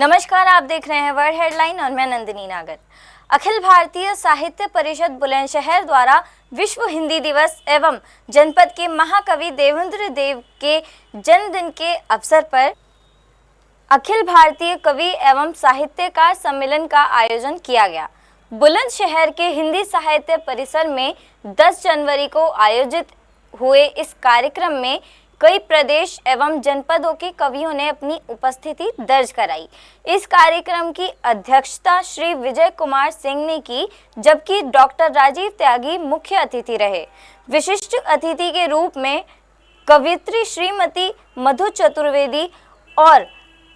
नमस्कार, आप देख रहे हैं वर्ल्ड हेडलाइन और मैं नंदिनी नागर। अखिल भारतीय साहित्य परिषद बुलंदशहर द्वारा विश्व हिंदी दिवस एवं जनपद के महाकवि देवेंद्र देव के जन्मदिन के अवसर पर अखिल भारतीय कवि एवं साहित्यकार सम्मेलन का आयोजन किया गया। बुलंदशहर के हिंदी साहित्य परिसर में 10 जनवरी को आयोजित हुए इस कार्यक्रम में कई प्रदेश एवं जनपदों के कवियों ने अपनी उपस्थिति दर्ज कराई। इस कार्यक्रम की अध्यक्षता श्री विजय कुमार सिंह ने की, जबकि डॉक्टर राजीव त्यागी मुख्य अतिथि रहे। विशिष्ट अतिथि के रूप में कवियत्री श्रीमती मधु चतुर्वेदी और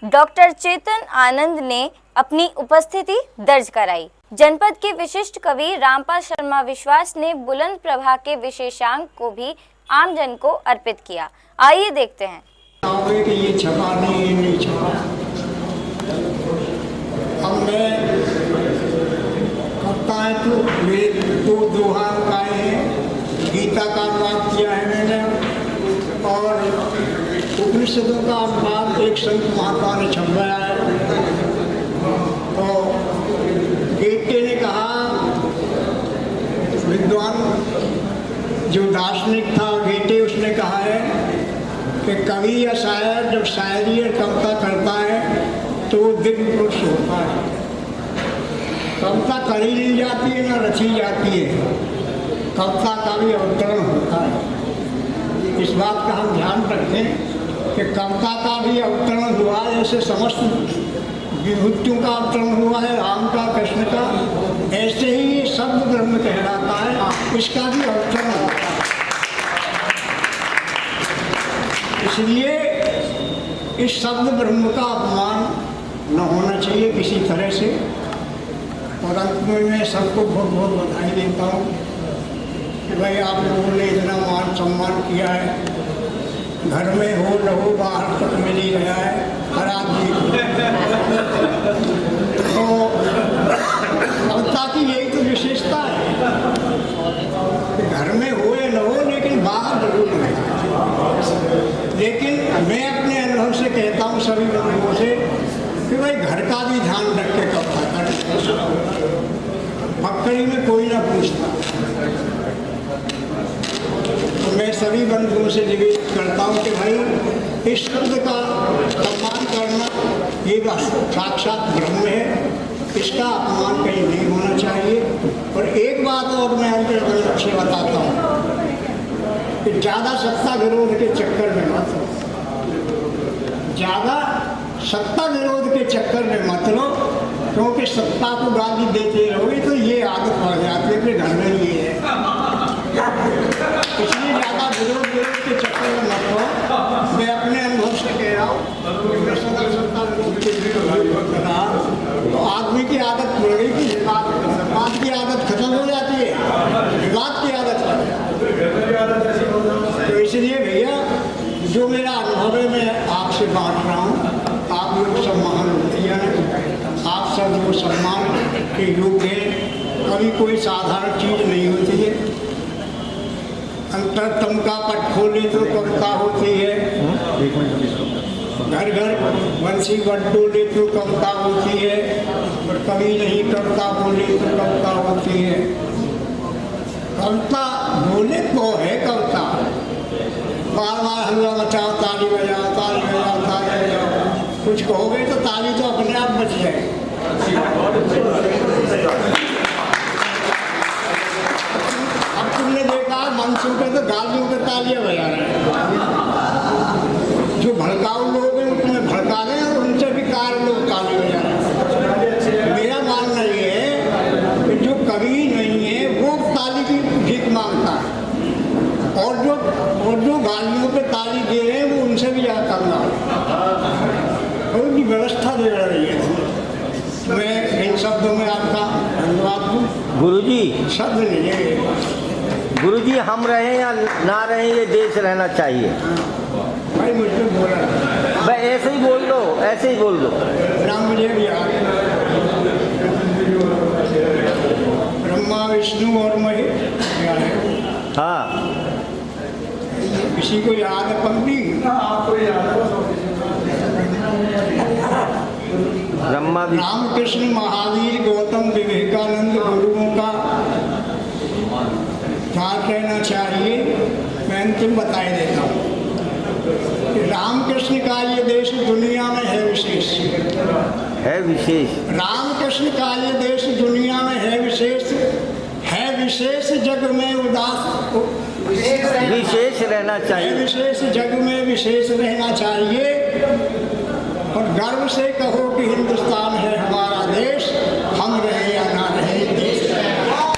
डॉक्टर चेतन आनंद ने अपनी उपस्थिति दर्ज कराई। जनपद के विशिष्ट कवि रामपाल शर्मा विश्वास ने बुलंद प्रभा के विशेषांक को भी आमजन को अर्पित किया। आइए देखते हैं। कि ये छपा नहीं, ये नहीं छपा। अब मैं करता है तो वे दो दोहा गाए हैं, गीता का अनुवाद किया है मैंने और उपनिषदों का अनुवाद एक संत महात्मा ने छपवाया है। तो गेटे ने कहा, विद्वान जो दार्शनिक था गेटे, उसने कहा है कि कवि या शायर जब शायरी और कविता करता है तो वो दिव्य पुरुष होता है। कविता करी नहीं जाती है ना रची जाती है, कविता का भी अवतरण होता है। इस बात का हम ध्यान रखें कि कविता का भी अवतरण हुआ है, जैसे समस्त विभूतियों का अवतरण हुआ है, राम का, कृष्ण का, ऐसे ही ये शब्द ब्रह्म कहलाता है, इसका भी अवतरण होता है। इसलिए इस शब्द ब्रह्म का अपमान न होना चाहिए किसी तरह से। और अंत में मैं सबको बहुत बहुत बधाई देता हूँ कि भाई आप लोगों ने इतना मान सम्मान किया है। घर में हो न हो बाहर तक मिल ही रहा है हर आदमी को। तो कविता की यही तो विशेषता है कि घर में हो या न हो लेकिन बाहर जरूर रहे। लेकिन मैं अपने अनुभव से कहता हूँ सभी लोगों से कि भाई घर का भी ध्यान रख के कविता करें। फक्कड़ी में कोई ना पूछता। तो मैं सभी बंधुओं से निवेदन करता हूँ कि भाई इस शब्द का सम्मान करना ये साक्षात ब्रह्म है, इसका अपमान कहीं नहीं होना चाहिए। और एक बात और मैं अंतर से बताता हूँ कि ज़्यादा सत्ता विरोध के चक्कर में मत लो, ज़्यादा सत्ता विरोध के चक्कर में मत लो, क्योंकि सत्ता को गाली देते रहोगे तो ये आदत बढ़ जाती है कि घर में ये है। इसलिए ज़्यादा विरोध के चक्कर में मत लो। मैं अपने अनुभव से कह रहा हूँ, सदा सत्ता विरोध के विरोध कर रहा तो आदमी की आदत बढ़ गई कि बात की आदत खत्म हो जाती है, विवाद की आदत लग जाती है। तो इसलिए भैया जो मेरा अनुभव है मैं आपसे बांट रहा हूँ। आप लोग सब महानुभाव हैं, आप सब वो सम्मान के योग्य हैं। कभी कोई साधारण चीज़ नहीं होती है। अंतरतम का पट खोले तो कविता होती है, घर घर बंसी बटोले तो कविता होती है, और कभी नहीं कविता बोले तो कविता होती है। कविता बोले तो है कविता, बार बार हल्ला मचाओ, ताली बजाओ, ताली बजाओ, ताली बजाओ, कुछ कहोगे तो ताली तो अपने आप बच जाए। अब तुमने देखा मंचों पे तो गालियों पे तालियां बजा रहे हैं। जो भड़काऊ लोग हैं उन्हें भड़का रहे हैं और उनसे भी कार लोग ताली बजा रहे हैं। मेरा मानना ये है कि जो कवि नहीं है वो ताली की भीख मांगता है, और जो गालियों पे ताली दे रहे हैं वो उनसे भी ज़्यादा करना है। उनकी व्यवस्था दे रही है। मैं इन शब्दों में आपका धन्यवाद दूँ। गुरुजी, शब्द नहीं है गुरुजी, हम रहें या ना रहें ये देश रहना चाहिए। भाई मुझे बोला भाई ऐसे ही बोल दो, ऐसे ही बोल दो। राम मुझे भी याद ब्रह्मा विष्णु और महेश याद है। हाँ, किसी को याद है पंक्ति? आपको याद है? ब्रह्मा भी रामकृष्ण, महावीर, गौतम, विवेकानंद गुरुओं का क्या कहना चाहिए, मैं अंतिम बताए देता हूँ। रामकृष्ण का ये देश दुनिया में है विशेष, है विशेष। रामकृष्ण का ये देश दुनिया में है विशेष, है विशेष, जग में उदास विशेष रहना है, चाहिए। विशेष जग में विशेष रहना चाहिए। और गर्व से कहो कि हिंदुस्तान है हमारा देश, हम रहे या ना रहे देश रहेगा।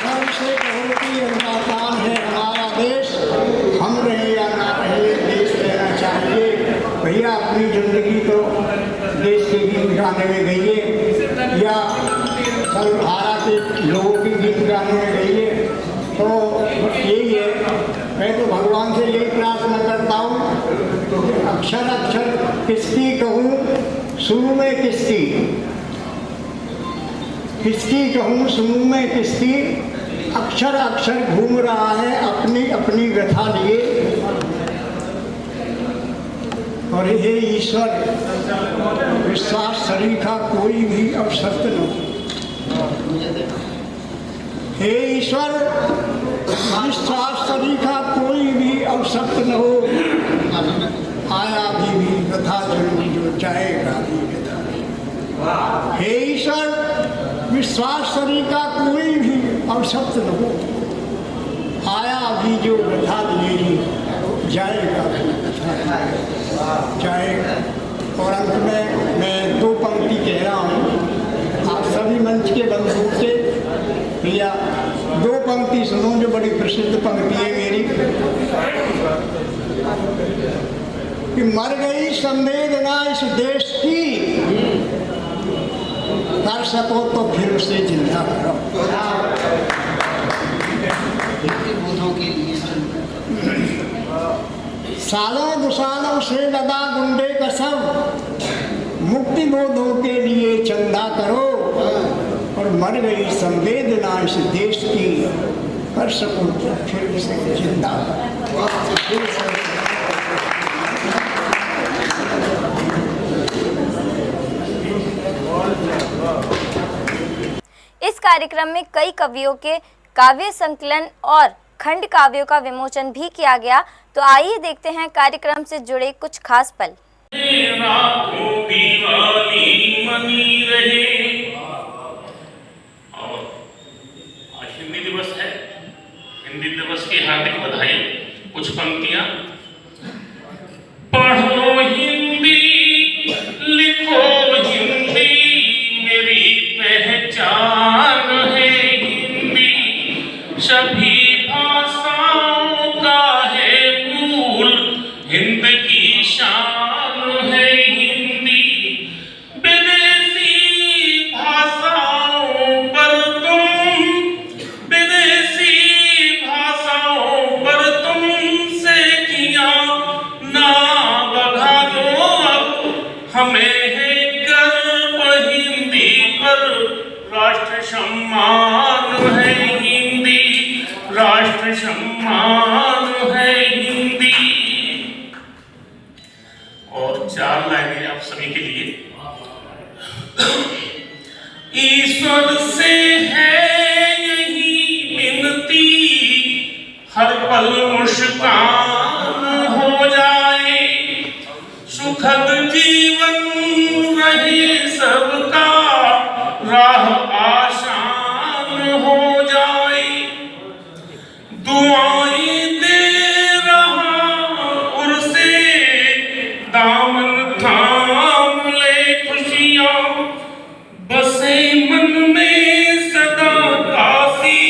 गर्व से कहो कि हिंदुस्तान है हमारा देश, हम रहे या ना रहे देश रहना चाहिए। भैया अपनी जिंदगी तो देश के गीत गाने में गईए या सर्वधारा के लोगों की गीत गाने में गईए, तो यही है। मैं तो भगवान से यही प्रार्थना करता हूँ कि अक्षर अक्षर किसकी कहूँ शुरू में किसकी, किसकी कहूँ शुरू में किसकी, अक्षर अक्षर घूम रहा है अपनी अपनी व्यथा लिए। और हे ईश्वर, विश्वास सरीखा कोई भी अवसर न हो। हे ईश्वर, विश्वास सरीखा कोई भी अवसर न हो। आया भी व्यथा जरूर जो जाएगा भी व्यथा। हे ईश्वर, विश्वास सरीखा कोई भी अवसर न हो। आया भी जो व्यथा दिए जाएगा भी व्यथा जाएगा। और अंत में मैं दो पंक्ति कह रहा हूँ आप सभी मंच के बंधुओं से। भैया दो पंक्ति सुनो जो बड़ी प्रसिद्ध पंक्ति है मेरी, कि मर गई संवेदना इस देश की, कर सको तो फिर उसे जिंदा करो। सालों दो सालों से लगा गुंडे का सब, मुक्ति बोधों के लिए चंदा करो। और मर गई संवेदना इस देश की, कर सको तो फिर उसे जिंदा करो। इस कार्यक्रम में कई कवियों के काव्य संकलन और खंड काव्यों का विमोचन भी किया गया। तो आइए देखते हैं कार्यक्रम से जुड़े कुछ खास पल। और आज हिंदी दिवस है, हिंदी दिवस की हार्दिक बधाई। कुछ पंक्तियां। पढ़ो हिंदी, लिखो हिंदी, मेरी पहचान है हिंदी। सभी भाषाओं का है मूल, हिंद की शान है हिंदी। विदेशी भाषाओं पर तुम, विदेशी भाषाओं पर तुमसे किया ना बघारो। अब हमें है गर्व हिंदी पर, राष्ट्र सम्मान है हिंदी, राष्ट्र सम्मान है हिंदी। और चार लाइनें आप सभी के लिए। ईश्वर से है यही विनती, हर पल मुस्कान हो जाए। सुखद जीवन रहे सबका, राह आसान हो जाए। दुआएं दे रहा उर्से, दामन थाम ले खुशियां। बसे मन में सदा काशी,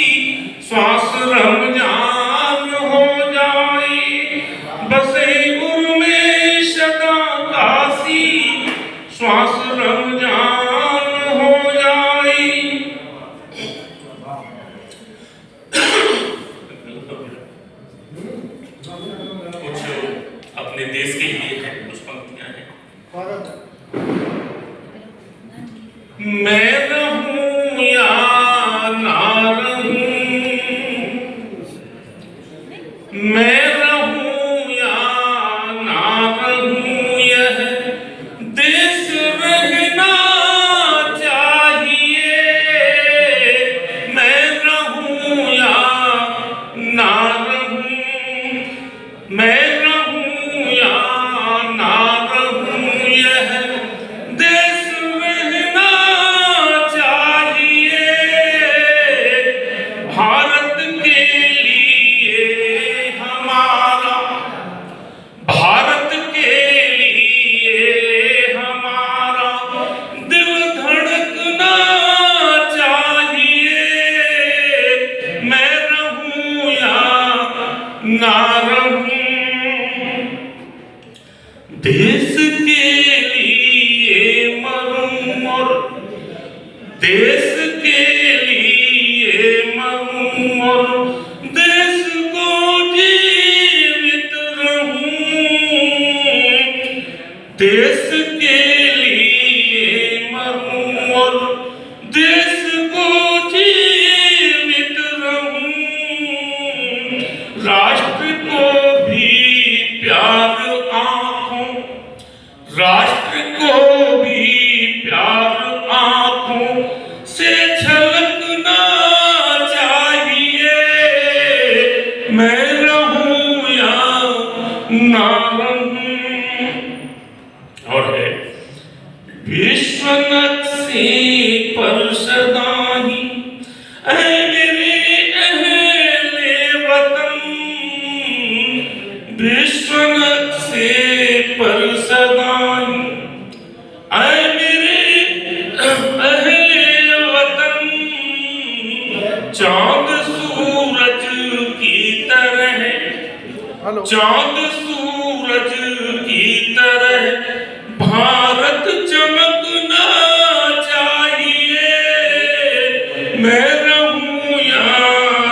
श्वास रमजान हो जाए। बसे उर में सदा काशी, श्वास रमजान हो जाए। कुछ अपने देश के लिए है, कुछ पंक्तियां हैं। मैं रहूं या ना रहूं, मैं रहूं या ना रहूं, यह देश के लिए मरूं और देश के लिए मरूं और देश को जीवित रहूं, देश के लिए मरूं और देश को जीवित रहूं, राष्ट्र को भी प्यार आंखों, राष्ट्र को भी प्यार आंखों से झलकना चाहिए, मैं रहूं या ना रहूं। और है विश्व नक्शे पर सदा ही ऐ मेरे अहले वतन, विश्व नक्शे पर सदा ही ऐ मेरे अहले वतन, चांद सूरज की तरह, चांद सूरज की तरह भारत चमकना चाहिए, मैं रहूं या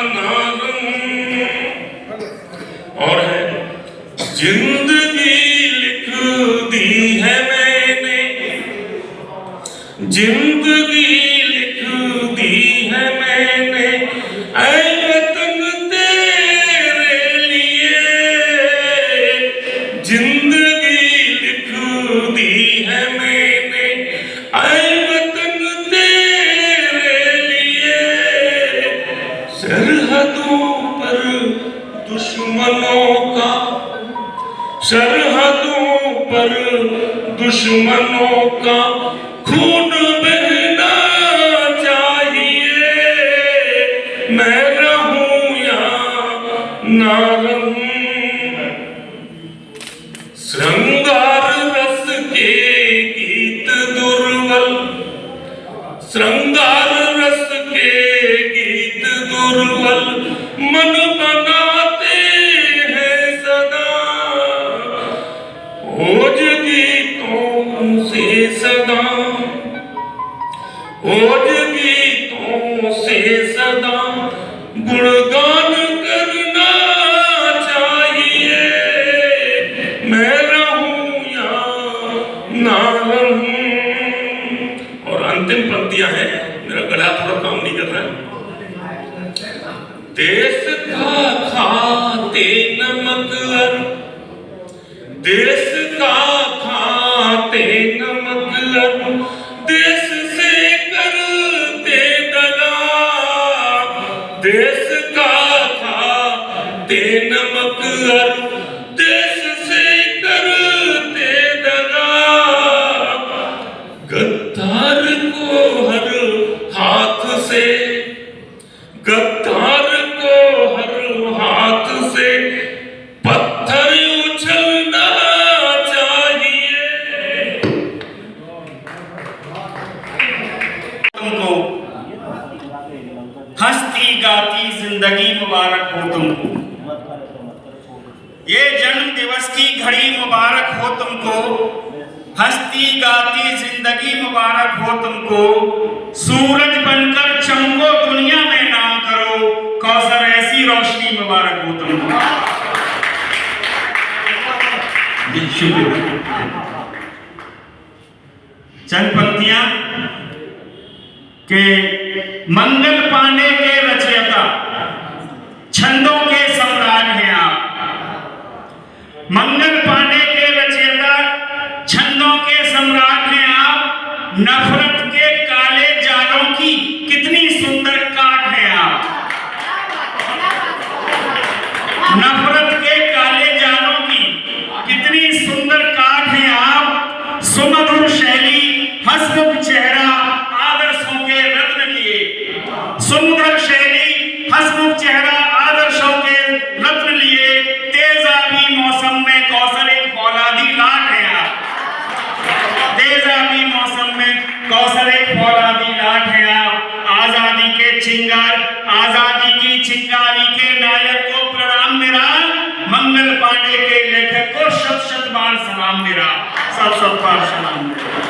ना रहूं। और है जिंदगी लिख दी है मैंने, जिंदगी लिख दी है मैंने ऐ वतन तेरे लिए, जिंदगी लिख दी है मैंने ऐ वतन तेरे लिए, सरहदों पर दुश्मनों का, सरहदों पर दुश्मनों का खून बहना चाहिए, मैं रहूं या ना रहूं। श्रृंगार रस के गीत दुर्वल, श्रृंगार रस के गीत दुर्वल मन बनाते हैं सदा, ओज गीतों से सदा, ओज गीतों से सदा गुणगान करना चाहिए, मैं रहूं या ना रहूं। और अंतिम पंक्तियां हैं, मेरा गला थोड़ा काम नहीं कर रहा है। देश का खाते नमक अर, देश का खाते नमक अर, देश से करते दगा, देश का खाते नमक अर, देश से करते दगा, गद्दार को हर हाथ से, गद्दार को हर हाथ से पत्थर उछलना चाहिए। तुमको हंसती गाती जिंदगी मुबारक हो तुमको, ये जन्म दिवस की घड़ी मुबारक हो तुमको, हंसती गाती जिंदगी मुबारक हो तुमको, सूरज बनकर चमको दुनिया में नाम करो, कौसर ऐसी रोशनी मुबारक हो तुमको। चंद पंक्तियां के मंगल पांडे के रचयिता, छंदों के सम्राट हैं आप, मंगल पांडे के रचयिता, छंदों के सम्राट हैं आप, नफरत के काले जालों की कितनी सुंदर काट है आप, नफरत के काले जालों की कितनी सुंदर काट है आप, सुमधुर शैली हंसमुख चेहरा आदर्शों के रत्न लिए, सुंदर शैली हंसमुख चेहरा आदर्शों के रत्न लिए, तेजाबी मौसम में कौसर एक फौलादी लाट है आप, तेजाबी मौसम में कौसर एक फौलादी लाट है आप, आजादी के चिंगार, आजादी की चिंगारी के नायक को प्रणाम मेरा, मंगल पांडे के लेखक को शत शत बार सलाम। सलाम मेरा, सब पर सलाम मेरा।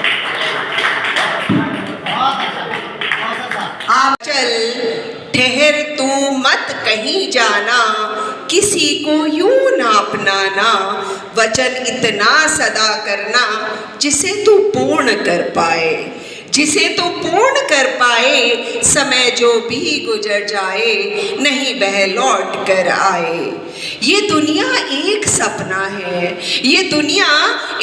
आप चल ठहर तू मत कहीं जाना, किसी को यूं ना अपनाना, वचन इतना सदा करना जिसे तू पूर्ण कर पाए, जिसे तू पूर्ण कर पाए। समय जो भी गुजर जाए नहीं वह लौट कर आए। ये दुनिया एक सपना है, ये दुनिया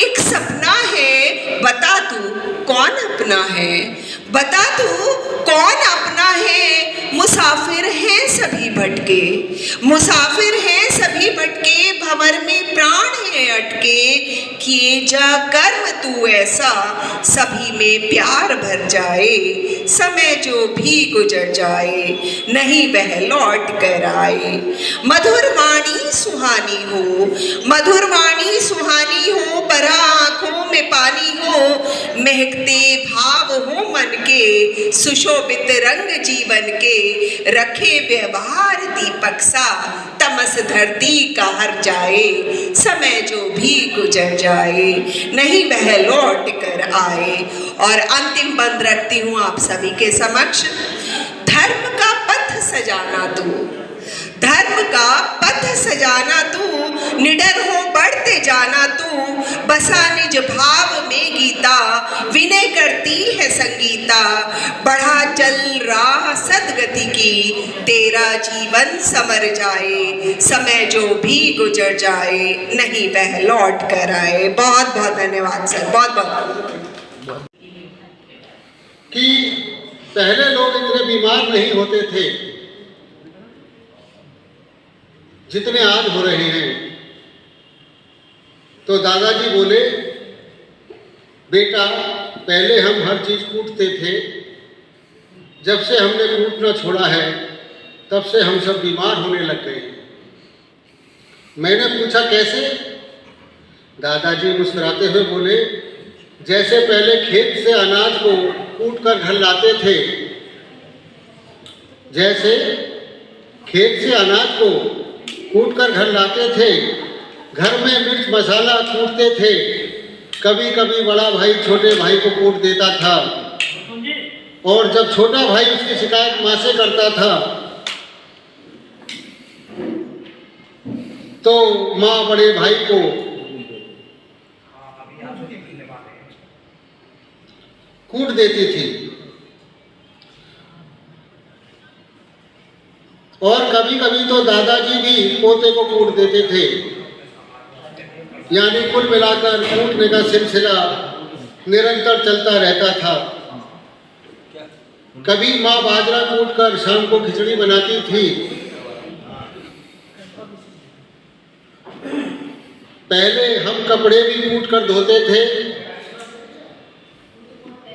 एक सपना है, बता तू कौन अपना है, बता तू कौन अपना है। मुसाफिर हैं सभी भटके, मुसाफिर हैं सभी भटके, भंवर में प्राण है अटके। किए जा कर्म तू ऐसा सभी में प्यार भर जाए, समय जो भी गुजर जाए नहीं वह लौट कर आए। मधुर वाणी सुहानी हो, मधुर वाणी सुहानी हो, भरा आंखों में पानी हो, महकते भाव हो मन के, सुशोभित रंग जीवन के, रखे व्यवहार दीपक सा, तमस धरती का हर जाए, समय जो भी गुजर जाए नहीं वह लौट कर आए। और अंतिम बंद रखती हूँ आप सभी के समक्ष, धर्म का पथ सजाना तू, धर्म का पथ सजाना तू, निडर हो बढ़ते जाना तू, बसा निज भाव में गीता, विनय करती है संगीता, बढ़ा चल राह सदगति की, तेरा जीवन समर जाए, समय जो भी गुजर जाए नहीं वह लौट कर आए। बहुत बहुत धन्यवाद सर, बहुत बहुत। कि पहले लोग इतने बीमार नहीं होते थे जितने आज हो रहे हैं। तो दादाजी बोले, बेटा पहले हम हर चीज़ कूटते थे, जब से हमने कूटना छोड़ा है तब से हम सब बीमार होने लग गए। मैंने पूछा कैसे? दादाजी मुस्कुराते हुए बोले, जैसे पहले खेत से अनाज को कूट कर घर लाते थे, जैसे खेत से अनाज को कूट कर घर लाते थे, घर में मिर्च मसाला कूटते थे, कभी कभी बड़ा भाई छोटे भाई को कूट देता था, और जब छोटा भाई उसकी शिकायत माँ से करता था तो माँ बड़े भाई को कूट देती थी। और कभी कभी तो दादाजी भी पोते को कूट देते थे। यानी कुल मिलाकर कूटने का सिलसिला निरंतर चलता रहता था। कभी माँ बाजरा कूटकर शाम को खिचड़ी बनाती थी। पहले हम कपड़े भी कूटकर धोते थे।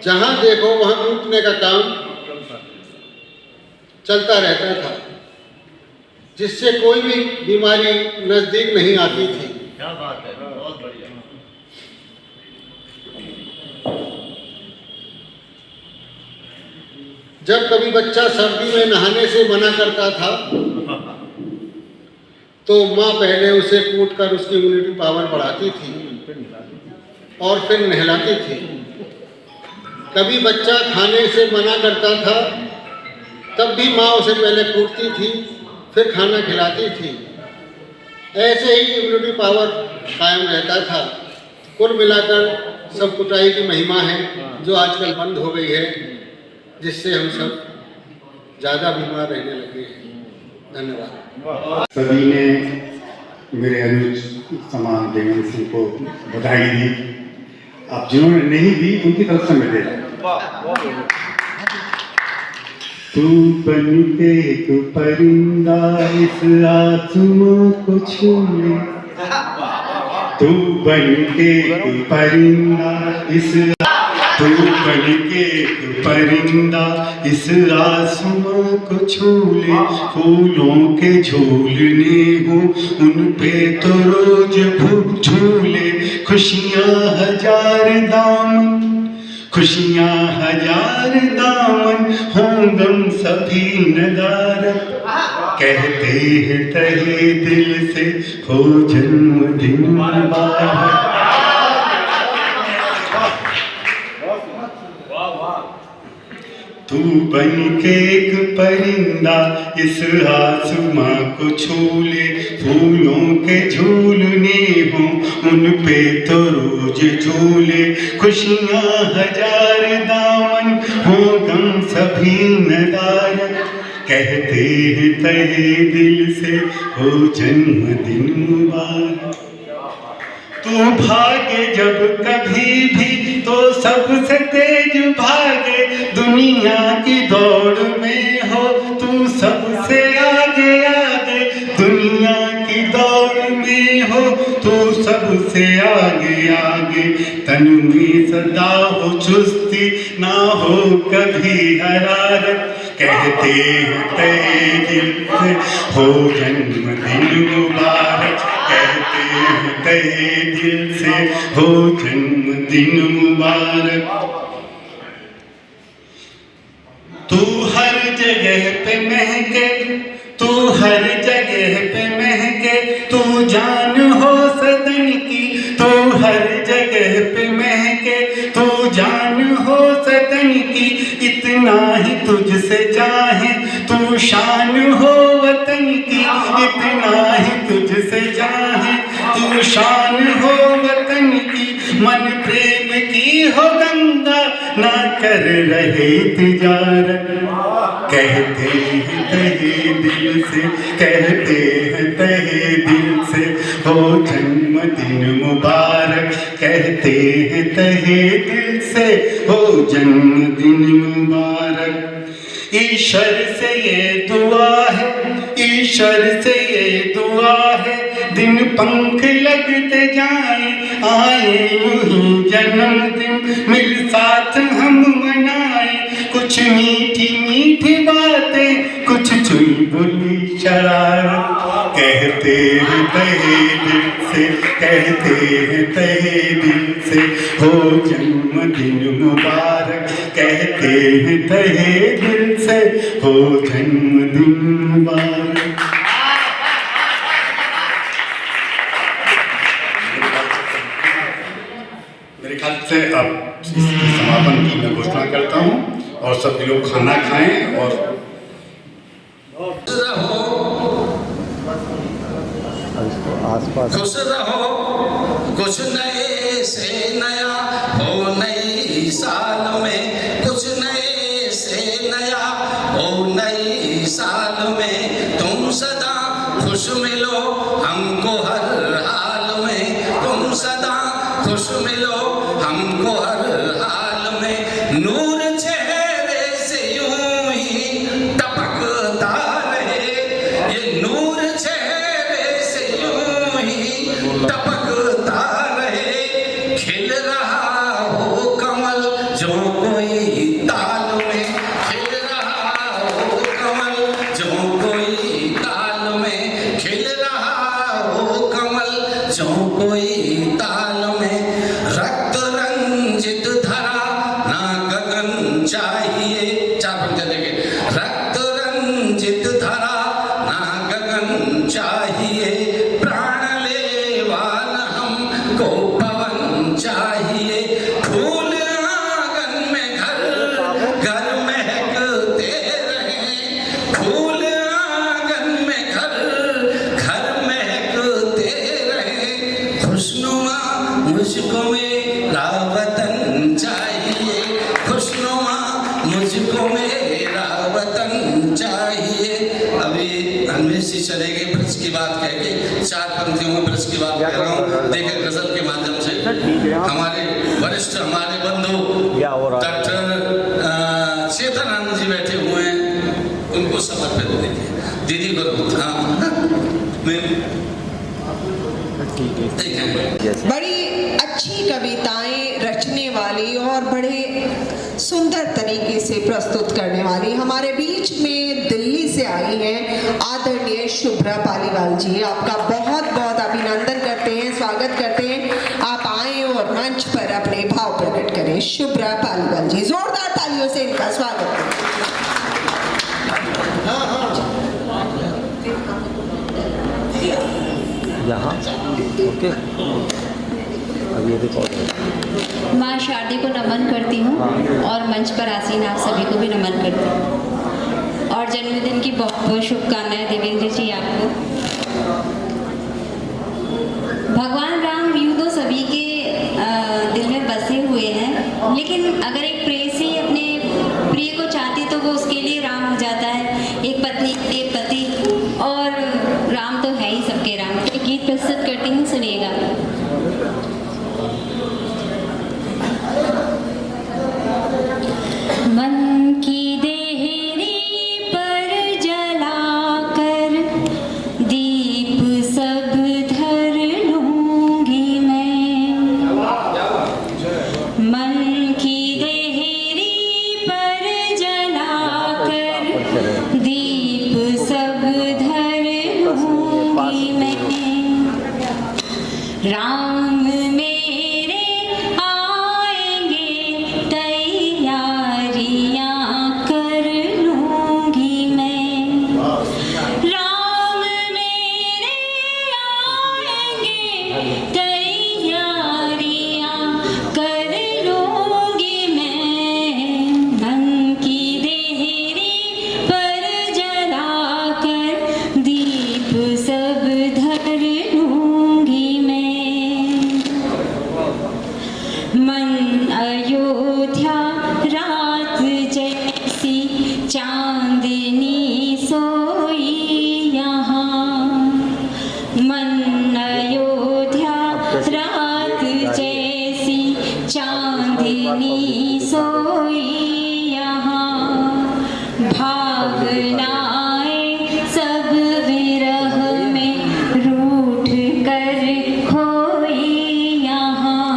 जहां देखो वहां कूटने का काम चलता रहता था, जिससे कोई भी बीमारी नजदीक नहीं आती थी। क्या बात है, बहुत बढ़िया। जब कभी बच्चा सर्दी में नहाने से मना करता था तो माँ पहले उसे कूटकर उसकी इम्यूनिटी पावर बढ़ाती थी और फिर नहलाती थी। कभी बच्चा खाने से मना करता था तब भी माँ उसे पहले कूटती थी, फिर खाना खिलाती थी। ऐसे ही इम्यूनिटी पावर कायम रहता था। कुल मिलाकर सब कुटाई की महिमा है जो आजकल बंद हो गई है, जिससे हम सब ज़्यादा बीमार रहने लगे हैं। धन्यवाद। सभी ने मेरे अनुज समान देवेंद्र सिंह को बधाई दी। अब जिन्होंने नहीं दी उनकी तरफ से मैं दे रहा हूं। तू बन के एक परिंदा इस आसमां को छू ले, तू बन के एक परिंदा इस, तू बन के एक परिंदा इस आसमां को छू ले, फूलों के झूलने हो उन पे तो रोज भूख झूले, खुशियाँ हजार दामन, खुशियाँ हजार दामन हों गम सभी नदारत, कहते हैं तहे दिल से हो जन्मदिन मुबारक। तू बन के एक परिंदा इस आसमां को छू ले, फूलों के झूलने हों उन पे तो रोज झूले, खुशियां हजार दामन हो गम सभी नदारत, कहते हैं तहे दिल से हो जन्मदिन मुबारक। तू भागे जब कभी भी तो सबसे तेज भागे, दुनिया की दौड़ में हो तू सबसे आगे आगे, दुनिया की दौड़ में हो तू सबसे आगे आगे, तन में सदा हो चुस्ती ना हो कभी हरारत, कहते हैं तेरे दिल से हो जन्मदिन मुबारक, कहते हैं तेरे दिल से हो जन्मदिन मुबारक। तू हर जगह पे महके, तू हर जगह पे महके, तू जान हो सदन की, तू हर जगह पे महके, तू जान हो सदन की, इतना ही तुझसे चाहे, तू शान हो वतन की, इतना ही तुझसे चाहे, तू शान हो वतन की, मन प्रेम की हो गंगा ना कर रहे तिजारत, कहते हैं तहे दिल से, कहते हैं तहे दिल से हो जन्मदिन मुबारक, कहते हैं तहे दिल से हो जन्मदिन मुबारक। ईश्वर से ये दुआ है, ईश्वर से ये दुआ है, दिन पंख लगते जाए, आए यूं ही जन्मदिन मिल साथ हम मनाए, कुछ मीठी मीठी बातें कुछ चुलबुली शरारत, कहते हैं तहे दिल से, कहते हैं तहे दिल से हो जन्मदिन मुबारक, कहते हैं तहे दिल से हो जन्मदिन मुबारक। मेरे ख्याल से अब इसके समापन की मैं घोषणा करता हूँ और सब लोग खाना खाएं और खुश रहो, कुछ नए से नया हो नई साल में, कुछ नए से नया हो नई साल में, तुम सदा खुश मिलो हमको हर हाल में, तुम सदा खुश मिलो हमको हर हाल में, नूर चेहरे से यूं ही टपकता रहे, ये नूर चेहरे से यूं ही टपकता रहे, खिल रहा हो कमल जो कोई ताल में, खिल रहा हो कमल जो कोई ताल में, खिल रहा हो कमल जो कोई ताल में, रक्त रंजित धरा ना गगन चाहिए, चार पंक्तियां देखें, रक्त रंजित धरा ना गगन चाहिए, प्राण लेवान हमको पवन चाहिए, फूल आंगन में घर घर महकते रहे, फूल आंगन में घर घर महकते रहे, खुशनुमा मुझको मेरा वतन चाहिए, खुशनुमा मुझको मेरा वतन चाहिए। अभी हमेशा चले गए ब्रज की बात कह के, चार पंक्तियों में ब्रज की बात कह रहा हूँ, देखे गजल के माध्यम से हमारे वरिष्ठ हमारे बंधु डॉक्टर चेतनानंद जी बैठे हुए हैं, उनको समर्पित देखिए, दीदी को बड़ी अच्छी कविताएं रचने वाली और बड़े सुंदर तरीके से प्रस्तुत करने वाली हमारे बीच में दिल्ली से आई हैं आदरणीय शुभ्रा पालीवाल जी। आपका बहुत बहुत अभिनंदन करते हैं, स्वागत करते हैं, आप आए और मंच पर अपने भाव प्रकट करें। शुभ्रा पालीवाल जी, जोरदार तालियों से इनका स्वागत करें। यहाँ ओके ये रिकॉर्ड है। माँ शारदे को नमन करती हूँ और मंच पर आसीन आप सभी को भी नमन करती हूँ और जन्मदिन की बहुत बहुत शुभकामनाएं देवेंद्र जी आपको। भगवान राम यूँ तो सभी के दिल में बसे हुए हैं, लेकिन अगर एक प्रेयसी अपने प्रिय को चाहती तो वो उसके लिए राम हो जाता है, एक पत्नी के लिए पति, और राम तो है ही सबके राम। एक गीत प्रस्तुत करती हूँ, सुनिएगा। मन की देहरी पर जलाकर दीप सब धर लूंगी मैं। मन की देहरी पर जलाकर दीप सब धर लूंगी मैं। राम मेरे आएंगे तैयारियां कर लूंगी मैं। राम मेरे आएंगे तैयारियां कर लूंगी मैं। मन की देहरी पर जलाकर दीप सब धर लूंगी मैं। मन अयोध्या रात जैसी चांदनी सोई यहाँ। मन अयोध्या रात जैसी चांदनी सोई यहाँ। भावनाएं सब विरह में रूठ कर खोई यहाँ।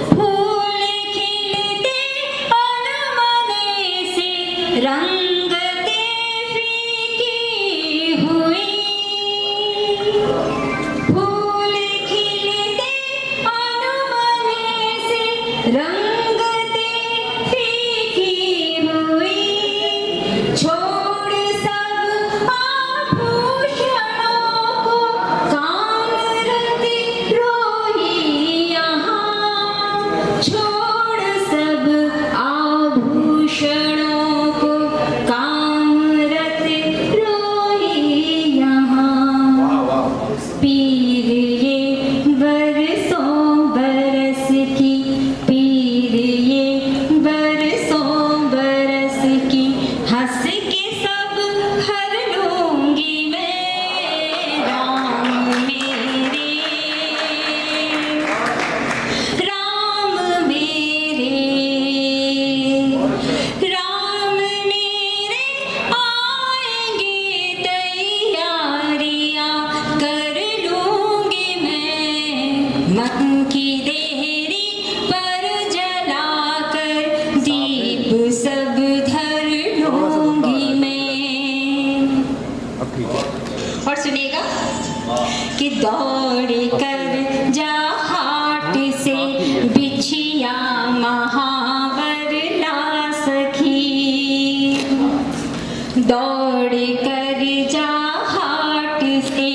फूल खिलते अनमने से रंगते फीकी हुई। फूल खिलते अनमने से रंगते फीकी हुई। छोड़ सब आभूषणों को कामरती रोई यहाँ। छोड़ सब आभूषणों को कामरती रोई यहाँ। पीर ये बरसों बरस की, पीर ये बरसों बरस की, हंस के सब हर लूंगी मैं। राम मेरे, राम मेरे, राम मेरे आएंगे तैयारियां कर लूंगी मैं। मन की देहरी पर जलाकर दीप सब धर लूंगी मैं। और सुनिएगा कि दौड़ कर जा हाट से बिछिया महावर ला सखी। दौड़ कर जा हाट से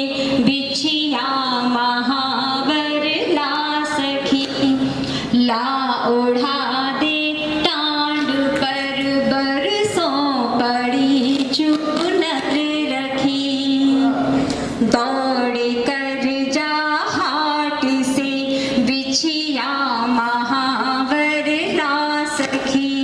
बिछिया महावर ला सखी। ला ओढ़ा दे टांड पर बरसों पड़ी चुनर रखी। दौड़ कर जा हाट से बिछिया महावर ला सखी।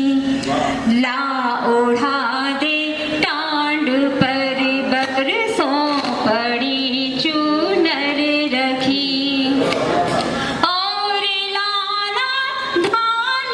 ला ओढ़ा दे टांड पर बरसों पड़ी चुनर रखी। और लाला धान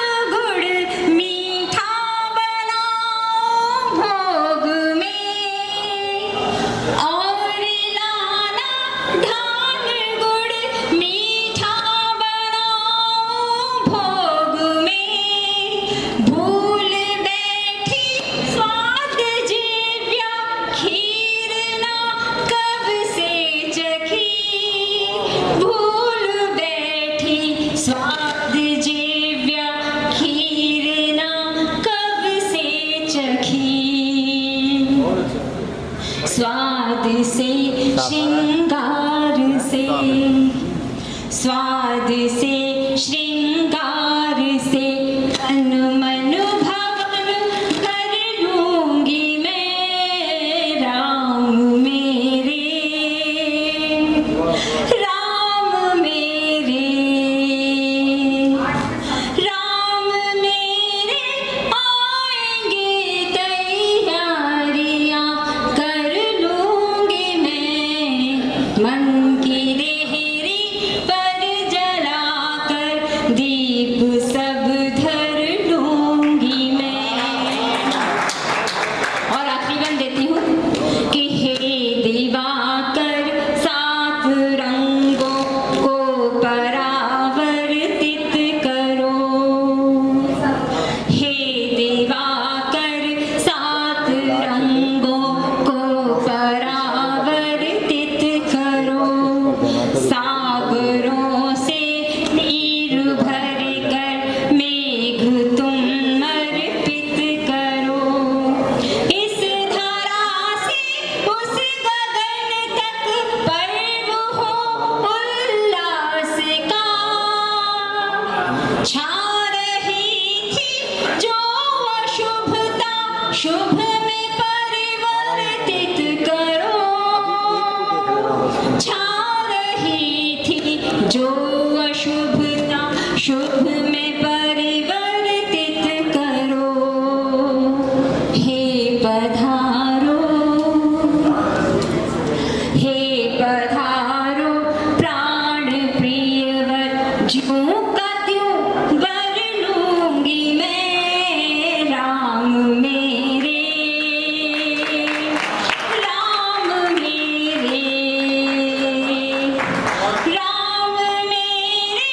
दीप सब धर लूंगी मैं। और आखिरी बन देती हूँ कि हे दिवाकर सात रंगों को परावर्तित करो। हे दिवाकर सात रंगों को परावर्तित करो। सागरों से नीर भर कर मेघ तुम अर्पित करो। इस धरा से उस गगन तक पर्व हो उल्लास का। छा रही थी जो अशुभता शुभ में परिवर्तित करो। छा रही थी जो अशुभता शुभ में परिवर्तित करो। हे पधारो, हे पधारो प्राण प्रियवर, ज्यों का त्यों वर लूंगी मैं। राम मेरे, राम मेरे, राम मेरे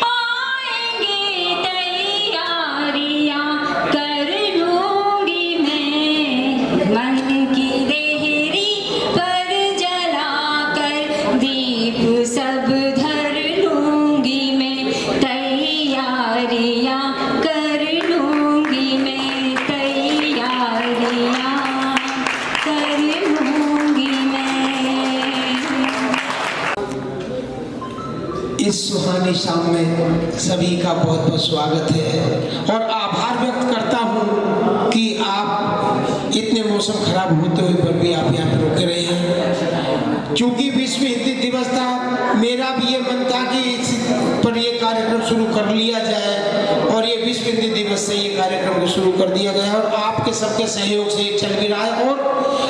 आएंगे तैयारियां कर लूंगी मैं। मन की देहरी पर जलाकर दीप सब धर लूंगी मैं। तैयारियां कर लूंगी मैं। तैयारियां कर लूंगी मैं। इस सुहानी शाम में सभी का बहुत बहुत स्वागत है और आभार व्यक्त करता हूँ कि आप इतने मौसम खराब होते हुए पर भी आप यहाँ पर रुके रहे हैं। चूंकि विश्व हिंदी दिवस था, मेरा भी ये मन था कि इस पर ये कार्यक्रम शुरू कर लिया जाए और ये विश्व हिंदी दिवस से ये कार्यक्रम को शुरू कर दिया गया और आपके सबके सहयोग से ये चल भी रहा है। और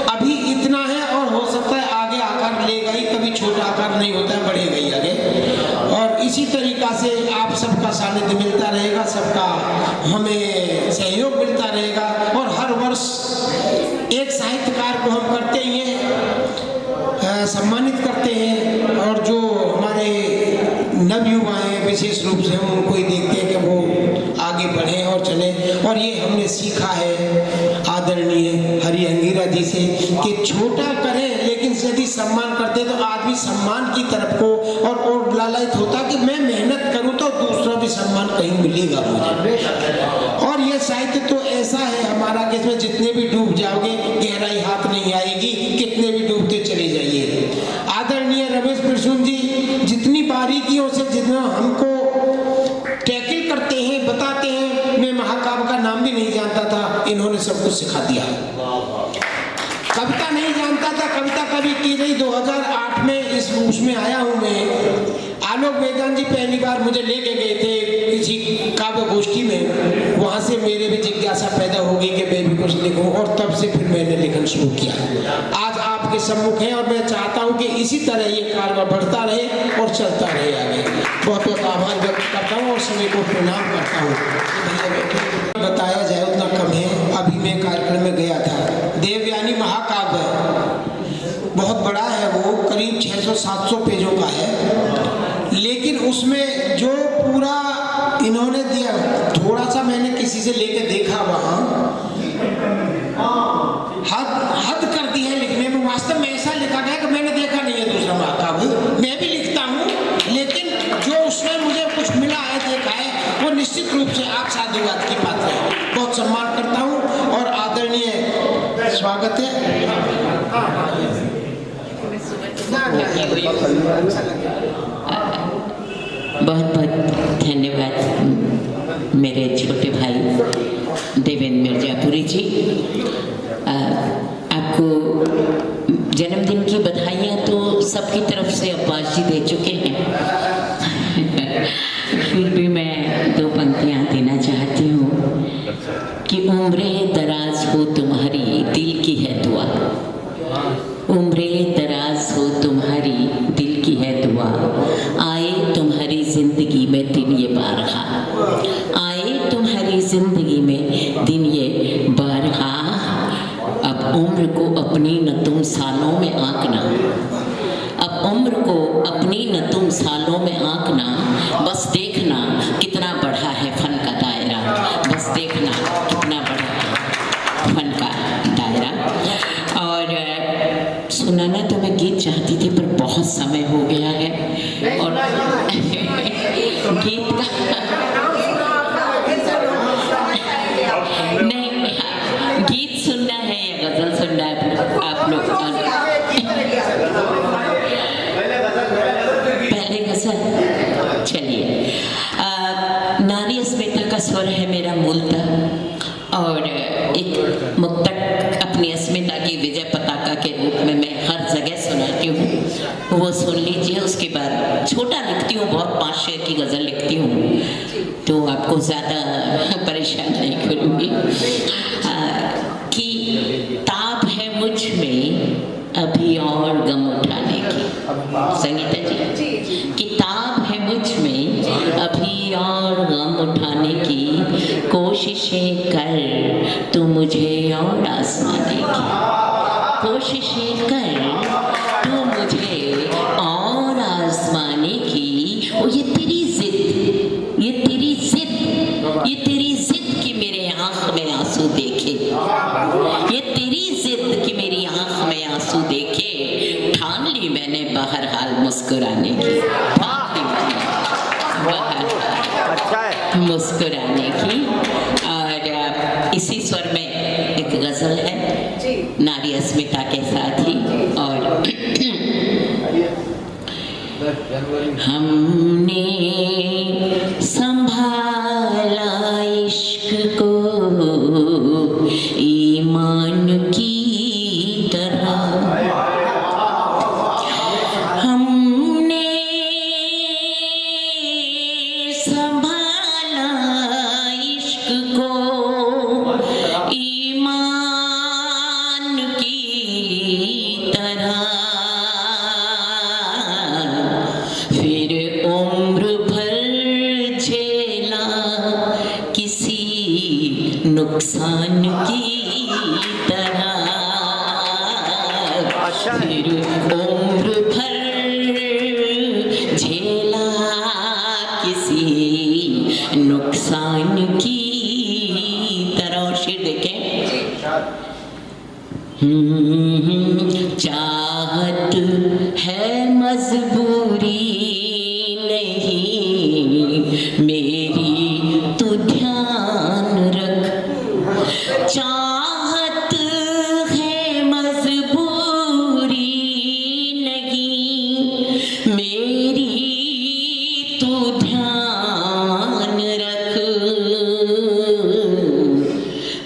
अभी इतना है और हो सकता है आगे आकार लेगा ही, कभी छोटा आकार नहीं होता है, बढ़ेगा ही आगे। और इसी तरीका से आप सबका सानिध्य मिलता रहेगा, सबका हमें सहयोग मिलता रहेगा। और हर वर्ष एक साहित्यकार को हम करते ही हैं, सम्मानित करते हैं। और जो हमारे नवयुवा हैं विशेष रूप से हम उनको ही देखते हैं कि वो आगे बढ़ें और चलें। और ये हमने सीखा है आदरणीय हरि अंगीरा जी से कि छोटा करें लेकिन यदि सम्मान करते तो आदमी सम्मान की तरफ को और लालयित होता कि मैं मेहनत करूं तो दूसरा भी सम्मान कहीं मिलेगा मुझे। और ये साहित्य तो ऐसा है हमारा कि इसमें जितने भी डूब जाओगे गहराई हाथ नहीं आएगी, कितने भी डूबते चले जाइए। आदरणीय रमेश प्रसून जी जितनी बारीकियों से जितना हमको टैकल करते हैं, बताते हैं, मैं महाकाव्य का नाम भी नहीं जानता था, इन्होंने सब कुछ सिखा दिया। कविता नहीं जानता था, कविता कभी की नहीं। 2008 में इस उसमें आया हूँ मैं। आलोक वेदांत जी पहली बार मुझे लेके गए थे किसी काव्य गोष्ठी में, वहाँ से मेरे भी जिज्ञासा पैदा हो गई कि मैं भी कुछ लिखूं और तब से फिर मैंने लिखना शुरू किया। आज आपके सम्मुख है और मैं चाहता हूँ कि इसी तरह ये कार्य बढ़ता रहे और चलता रहे आगे। बहुत बहुत आभार व्यक्त करता हूँ और सभी को प्रणाम करता हूँ। बताया जाए उतना कम है। अभी मैं कार्यक्रम में गया था, देवयानी महाकाव्य बहुत बड़ा है, वो करीब 600-700 पेजों का है, लेकिन उसमें जो पूरा इन्होंने दिया, थोड़ा सा मैंने किसी से लेके देखा, वहाँ हद कर दी है लिखने में। वास्तव में ऐसा लिखा गया कि मैंने देखा नहीं है दूसरा महाकाव्य। मैं भी लिखता हूँ लेकिन जो उसमें मुझे कुछ मिला है, देखा है, वो निश्चित रूप से आप साधुवाद की पात्र है। बहुत सम्मान करता हूँ और आदरणीय स्वागत है। बहुत बहुत धन्यवाद मेरे छोटे भाई देवेंद्र मिर्जापुरी जी। आपको जन्मदिन की बधाइयाँ तो सबकी तरफ से अब्बास जी दे चुके हैं, फिर भी मैं दो पंक्तियाँ देना चाहती हूँ कि उम्रें दराज हो तुम्हारी दिल की है दुआ। उम्रें दराज हो तुम्हारी दिल की है दुआ, आए तुम्हारी जिंदगी में दिन ये बारहा। आए तुम्हारी जिंदगी में दिन ये बारहा, अब उम्र को अपनी न तुम सालों में आंकना, अब उम्र को अपनी न तुम सालों में आंकना, बस देखना कितना बढ़ा है फन का दायरा, बस देखना कितना बढ़ा है फन का दायरा। और सुनाना तो मैं गीत चाहती थी पर बहुत समय हो गया है और गीत का नहीं, गीत सुनना है या गजल सुनना है आप लोग? पहले गजल, चलिए। नारी अस्मिता का स्वर है मेरा मूलतः, और एक मुक्तक अपनी अस्मिता की विजय पताका के रूप में मैं हर जगह सुनाती हूँ, वो सुन लीजिए। उसके बाद छोटा लिखती हूँ, बहुत 5 शेर की गज़ल लिखती हूँ, तो आपको ज़्यादा परेशान नहीं करूँगी। कि ताब है मुझ में अभी और गम उठाने की, संगीता जी, किताब है मुझ में अभी और गम उठाने की, कोशिशें कर तू मुझे और आजमाने की, कोशिशें कर तू मुझे और आजमाने की। ओ ये तेरी जिद, ये तेरी जिद, ये तेरी जिद कि मेरे आँख में आंसू देखे, ये तेरी जिद कि मेरी आँख में आंसू देखे, ठान ली मैंने बहरहाल मुस्कुराने की, ठान ली मैंने बहरहाल मुस्कुराने की। और इसी स्वर में एक गजल है नारी अस्मिता के साथ ही, और हमने संभाला इश्क को ईमान की तरह, हमने संभाला इश्क को ईमान की तरह, फिर उम्र भर झेला किसी नुकसान की तरह, फिर उम्र भर झेला किसी नुकसान की तरह। और शेर देखें, चाहत है मजबूरी नहीं मेरी तो ध्यान रख, चाहत है मजबूरी नहीं मेरी तो ध्यान रख,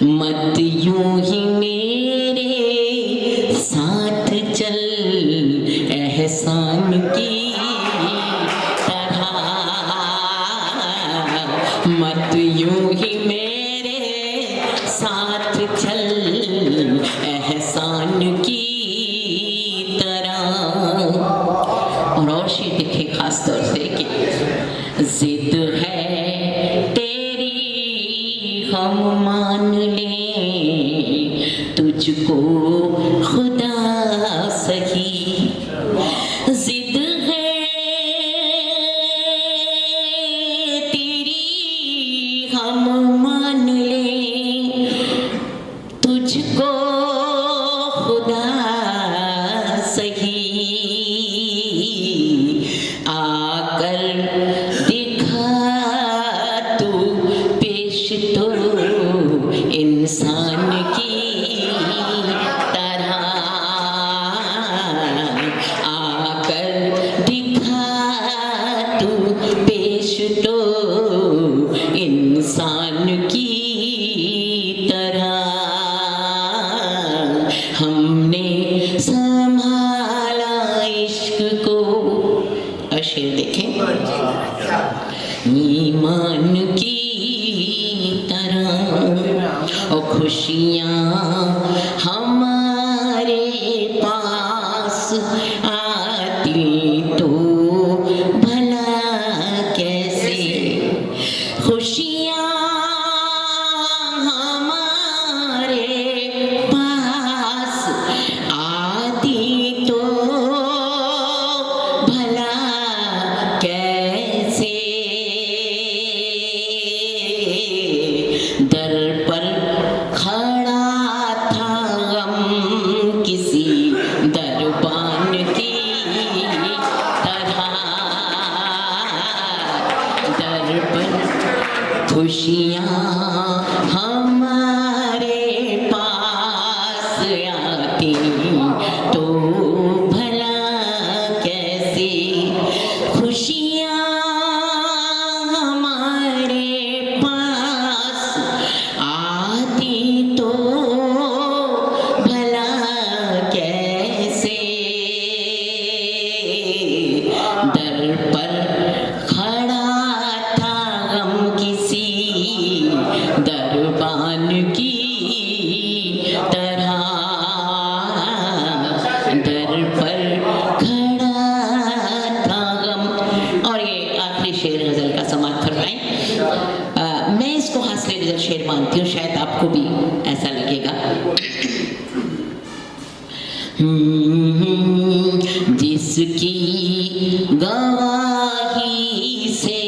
मत यूं ही मेरे साथ चल एहसान की तरह, मत यूं ही मेरे साथ चल एहसान की तरह। और शेर देखे खास तौर से कि जिद है तेरी हम मान ले तुझको खुदा सही, जिद है तेरी हम मान ले तुझको खुदा सही, आकर दिखा तू पेश तो इंसान की तरह, आकर दिखा तू पेश तो इंसान की तरह, हमने संभाला इश्क को। और शेर देखें, ईमान की तरह, और खुशियाँ हमारे पास आती तो भला कैसे, खुशियाँ हमारे पास आती तो भला कैसे, दर पर खड़ा था गम किसी दरबान की तरह, दर पर खुशियाँ हमारे पास आती तो भला कैसे, खुशियाँ हमारे पास आती तो भला कैसे, दर पर खड़ा था गम किसी दरबान की तरह, दर पर खड़ा था गम। और ये आखिरी शेर गजल का समाप्त फरमाएं। मैं इसको हासिल गजल शेर मानती हूँ, शायद आपको भी ऐसा लगेगा। जिसकी गवाही से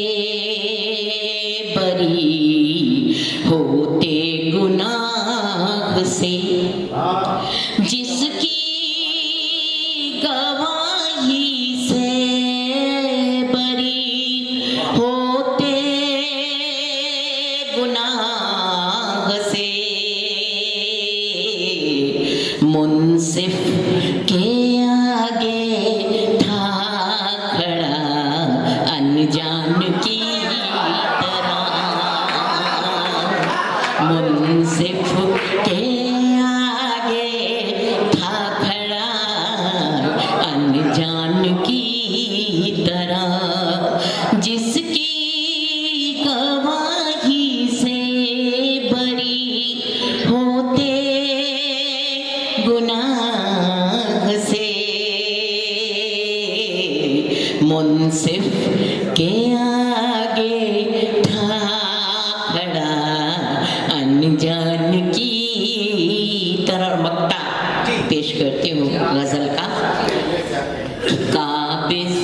बरी होते गुनाह से, जिसकी गवाही से बरी होते गुनाह से, मुंसिफ के आगे था खड़ा अनजान की तरह, मुंसिफ के आगे था खड़ा अनजान की तरह, जिसकी गवाही से बरी होते गुनाह से, मुंसिफ के आगे था खड़ा अनजान की तरह। मक्ता पेश करती हूँ गजल का। काबिज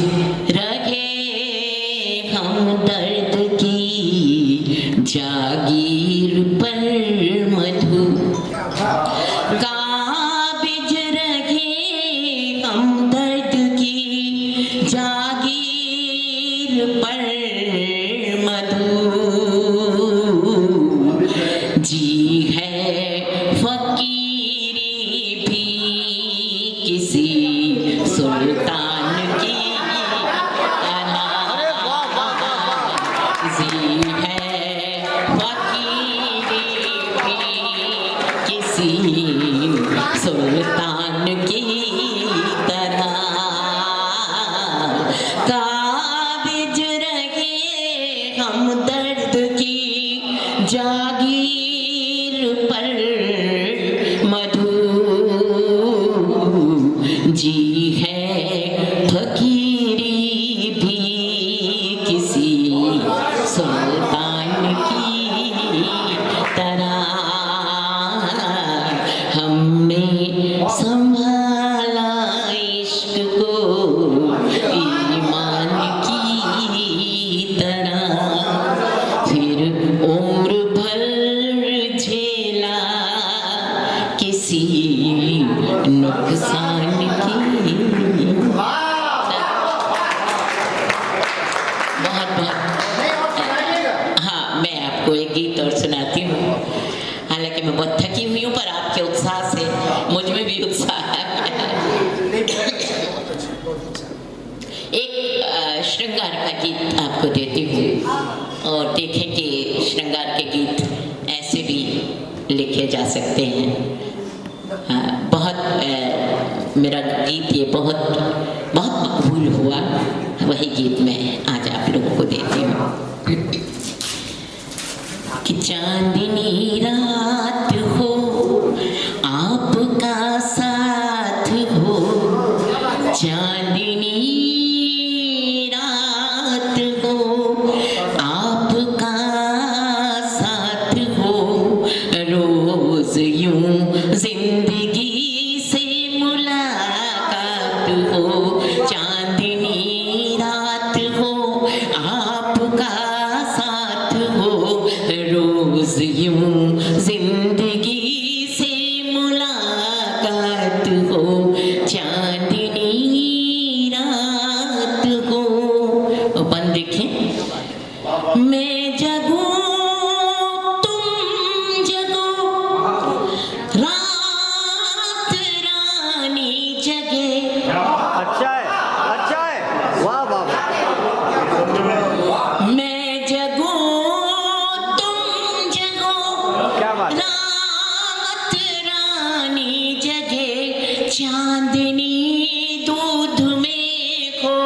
रहे हम दर्द की जागीर पर मधु, काबिज रहे हम दर्द की जागीर पर मधु, जी है फकीरी भी किसी सुल्तान की तरह, जी है फकीरी भी किसी सुल्तान की तरह, काबिज रहे हम दर्द की जागीर पर मधु, जी है फकीरी भी किसी सुल्तान की तरह, हमने संभाला इश्क को ईमान की तरह, फिर उम्र भर झेला किसी नुकसान की। बहुत बहुत हाँ, मैं आपको एक गीत और सुनाती हूँ। हालांकि मैं बहुत थकी हुई हूँ, पर आपके उत्साह से मुझ में भी उत्साह है। एक श्रृंगार का गीत आपको देती हूँ, और देखें कि श्रृंगार के गीत ऐसे भी लिखे जा सकते हैं। बहुत मेरा गीत ये बहुत बहुत मकबूल हुआ, वही गीत मैं आज आप लोगों को देती हूँ। कि चांदनी रात हो, आपका साथ हो, चांदनी रात हो, आपका रोज यूं जिंदगी से मुलाकात हो, चांदनी रात हो। अपन देखें, मैं जगूं तुम जगो, रात रानी जगे। अच्छा है, वाह वाह वाह। मैं जगूं तुम जगो, क्या बात है। रात रानी जगे, चांदनी दूध में खो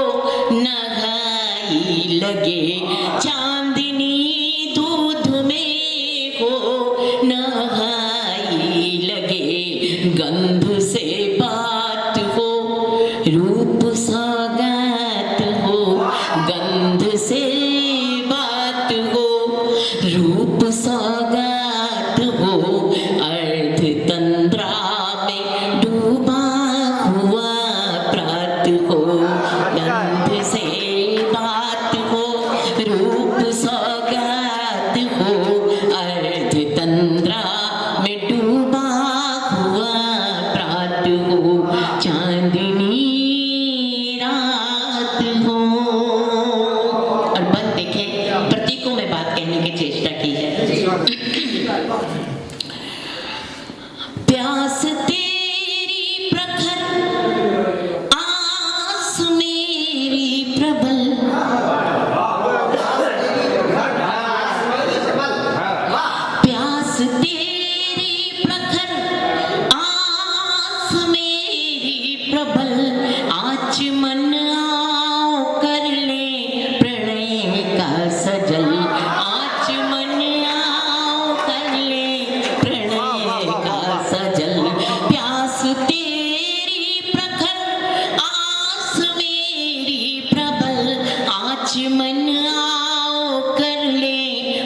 नहाई लगे, चांदनी दूध में खो नहाई लगे। गंध से बात हो, रूप सौगात हो, गंध से बात हो, रूप सौगात हो। अर्ध तंद्रा में डूबा हुआ प्रात हो, गंध से बात हो, रूप सौगात हो। अर्ध तंद्रा में डूबा हुआ प्रात हो, चांदनी रात हो। और बन देखे, प्रतीकों में बात कहने की चेष्टा की है। प्यास तेरी प्रखर, आस मेरी प्रबल, प्यास तेरी प्रखर, आस मेरी प्रबल। आचमन आओ कर ले प्रणय का सजल, आचमन आओ कर ले प्रणय का सजल। प्यास तेरी प्रखर, आस मेरी प्रबल, आचमन आओ कर ले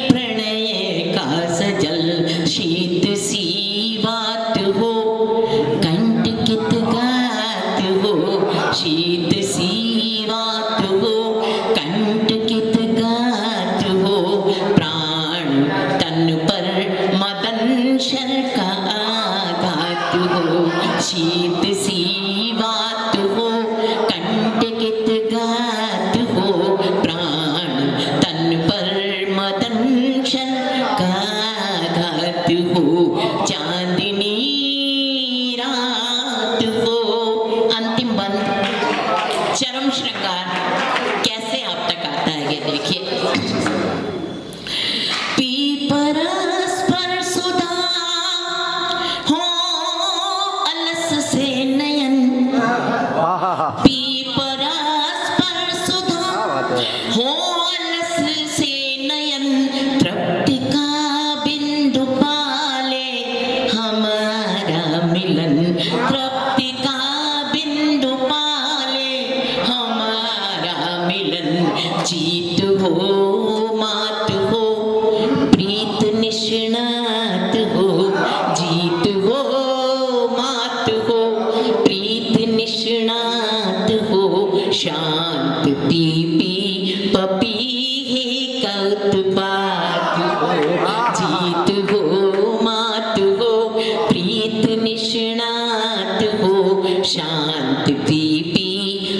प्रणय का सजल। शीत सी बात हो, कंटकित गात हो, शीत सी बात हो, कंटकित गात हो। प्राण तन पर मदन शर का आघात हो, शीत सी बात हो, कंटकित गात हो। प्राण तन पर मदन शर का आघात हो, चांदनी रात हो। अंतिम बंद, चरम श्रृंगार कैसे आप तक आता है ये देखिए। पीपरस पर सुधा हो अलस से नयन, पीपरस पर सुधा हो अलस से नयन। तृप्ति का बिंदु पाले हमारा मिलन, तृप्ति का बिंदु पाले हमारा मिलन। जीत हो मात हो, प्रीत निष्णात हो, जीत हो मात हो, प्रीत निष्णात हो। शांत पीपी पपी है कौतुपात हो, जीत हो मात हो, प्रीत निष्णात हो। शांत पीपी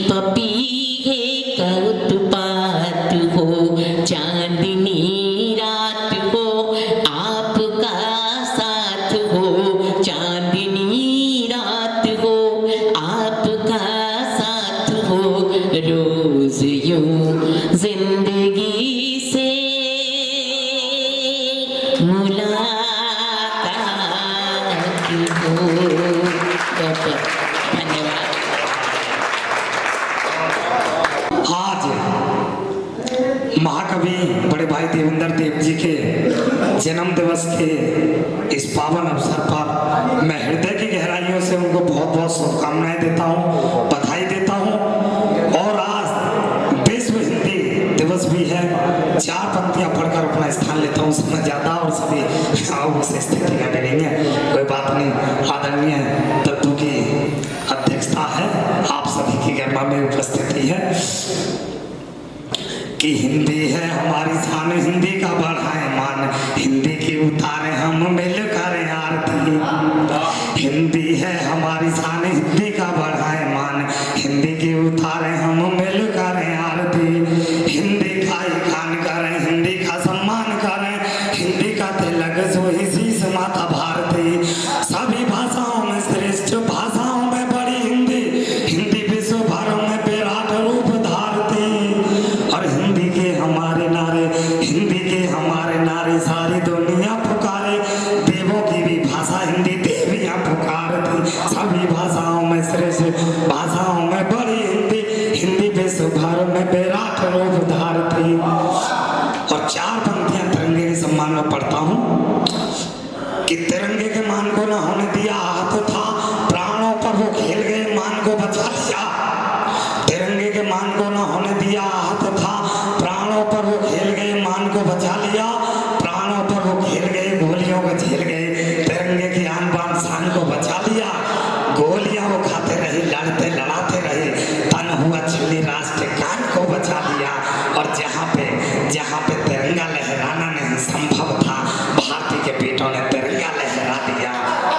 पपी है कौतुपात हो, चांदनी रात हो, आपका साथ हो, चांदनी रात हो, आपका साथ हो। रोज यूं जिंदगी से मुलाकात हो। बहुत धन्यवाद। आज महाकवि बड़े भाई देवेंद्र देव जी के जन्म दिवस के इस पावन अवसर पर मैं हृदय की गहराइयों से उनको बहुत बहुत शुभकामनाएं देता हूं, बधाई देता हूं। और आज विश्व हिंदी दिवस भी है। चार पंक्तियां पढ़कर अपना स्थान लेता हूं, समय ज्यादा और सभी उस स्थिति में भी नहीं है, कोई बात नहीं। आदरणीय तत्व की अध्यक्षता है, आप सभी की गरिमा में उपस्थिति है कि हिंदी है हमारी शान, हिंदी का बढ़ाए मान, दुनिया पुकारे, देवों की भी भाषा हिंदी, देवियां पुकारती, सभी भाषाओं में श्रेष्ठ भाषाओं में बड़ी हिंदी, हिंदी विश्व भर में विराट रूप धारती। और 4 पंक्तियां तिरंगे के सम्मान में पढ़ता हूँ कि तिरंगे के मान को न होने दिया हाथ था, प्राणों पर वो खेल गए, मान को बचा लिया। तिरंगे के मान को न होने दिया हाथ था, प्राणों पर वो खेल गए, मान को बचा लिया। प्राणों पर वो खेल गए, गोलियों को झेल गए, तिरंगे की आन बान शान को बचा लिया। गोलियां वो खाते रहे, लड़ते लड़ाते रहे, तन हुआ छिली राष्ट्र गान को बचा लिया। और जहाँ पे तिरंगा लहराना नहीं संभव था, भारती के बेटों ने तिरंगा लहरा दिया।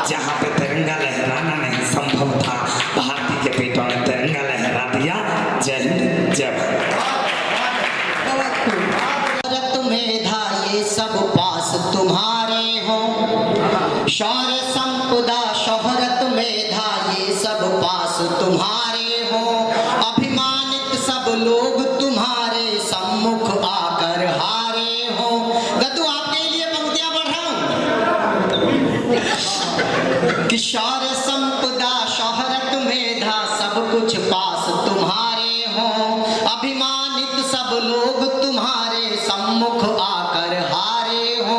जहाँ पे तिरंगा लहराना नहीं संभव था, भारती के बेटों ने तिरंगा लहरा दिया। जय हिंद, जय भारत मेधा ये सब पास तुम्हारे हो, शौर्य संपदा शोहरत मेधा ये सब पास तुम्हारे हो, अभिमानित सब लोग तुम्हारे सम्मुख आकर हारे हो। गद्दू आपके लिए पंक्तियां पढ़ रहा हूं कि शौर्य संपदा शोहरत मेधा सब कुछ पास तुम्हारे हो, अभिमानित सब लोग तुम्हारे सम्मुख आकर हारे हो।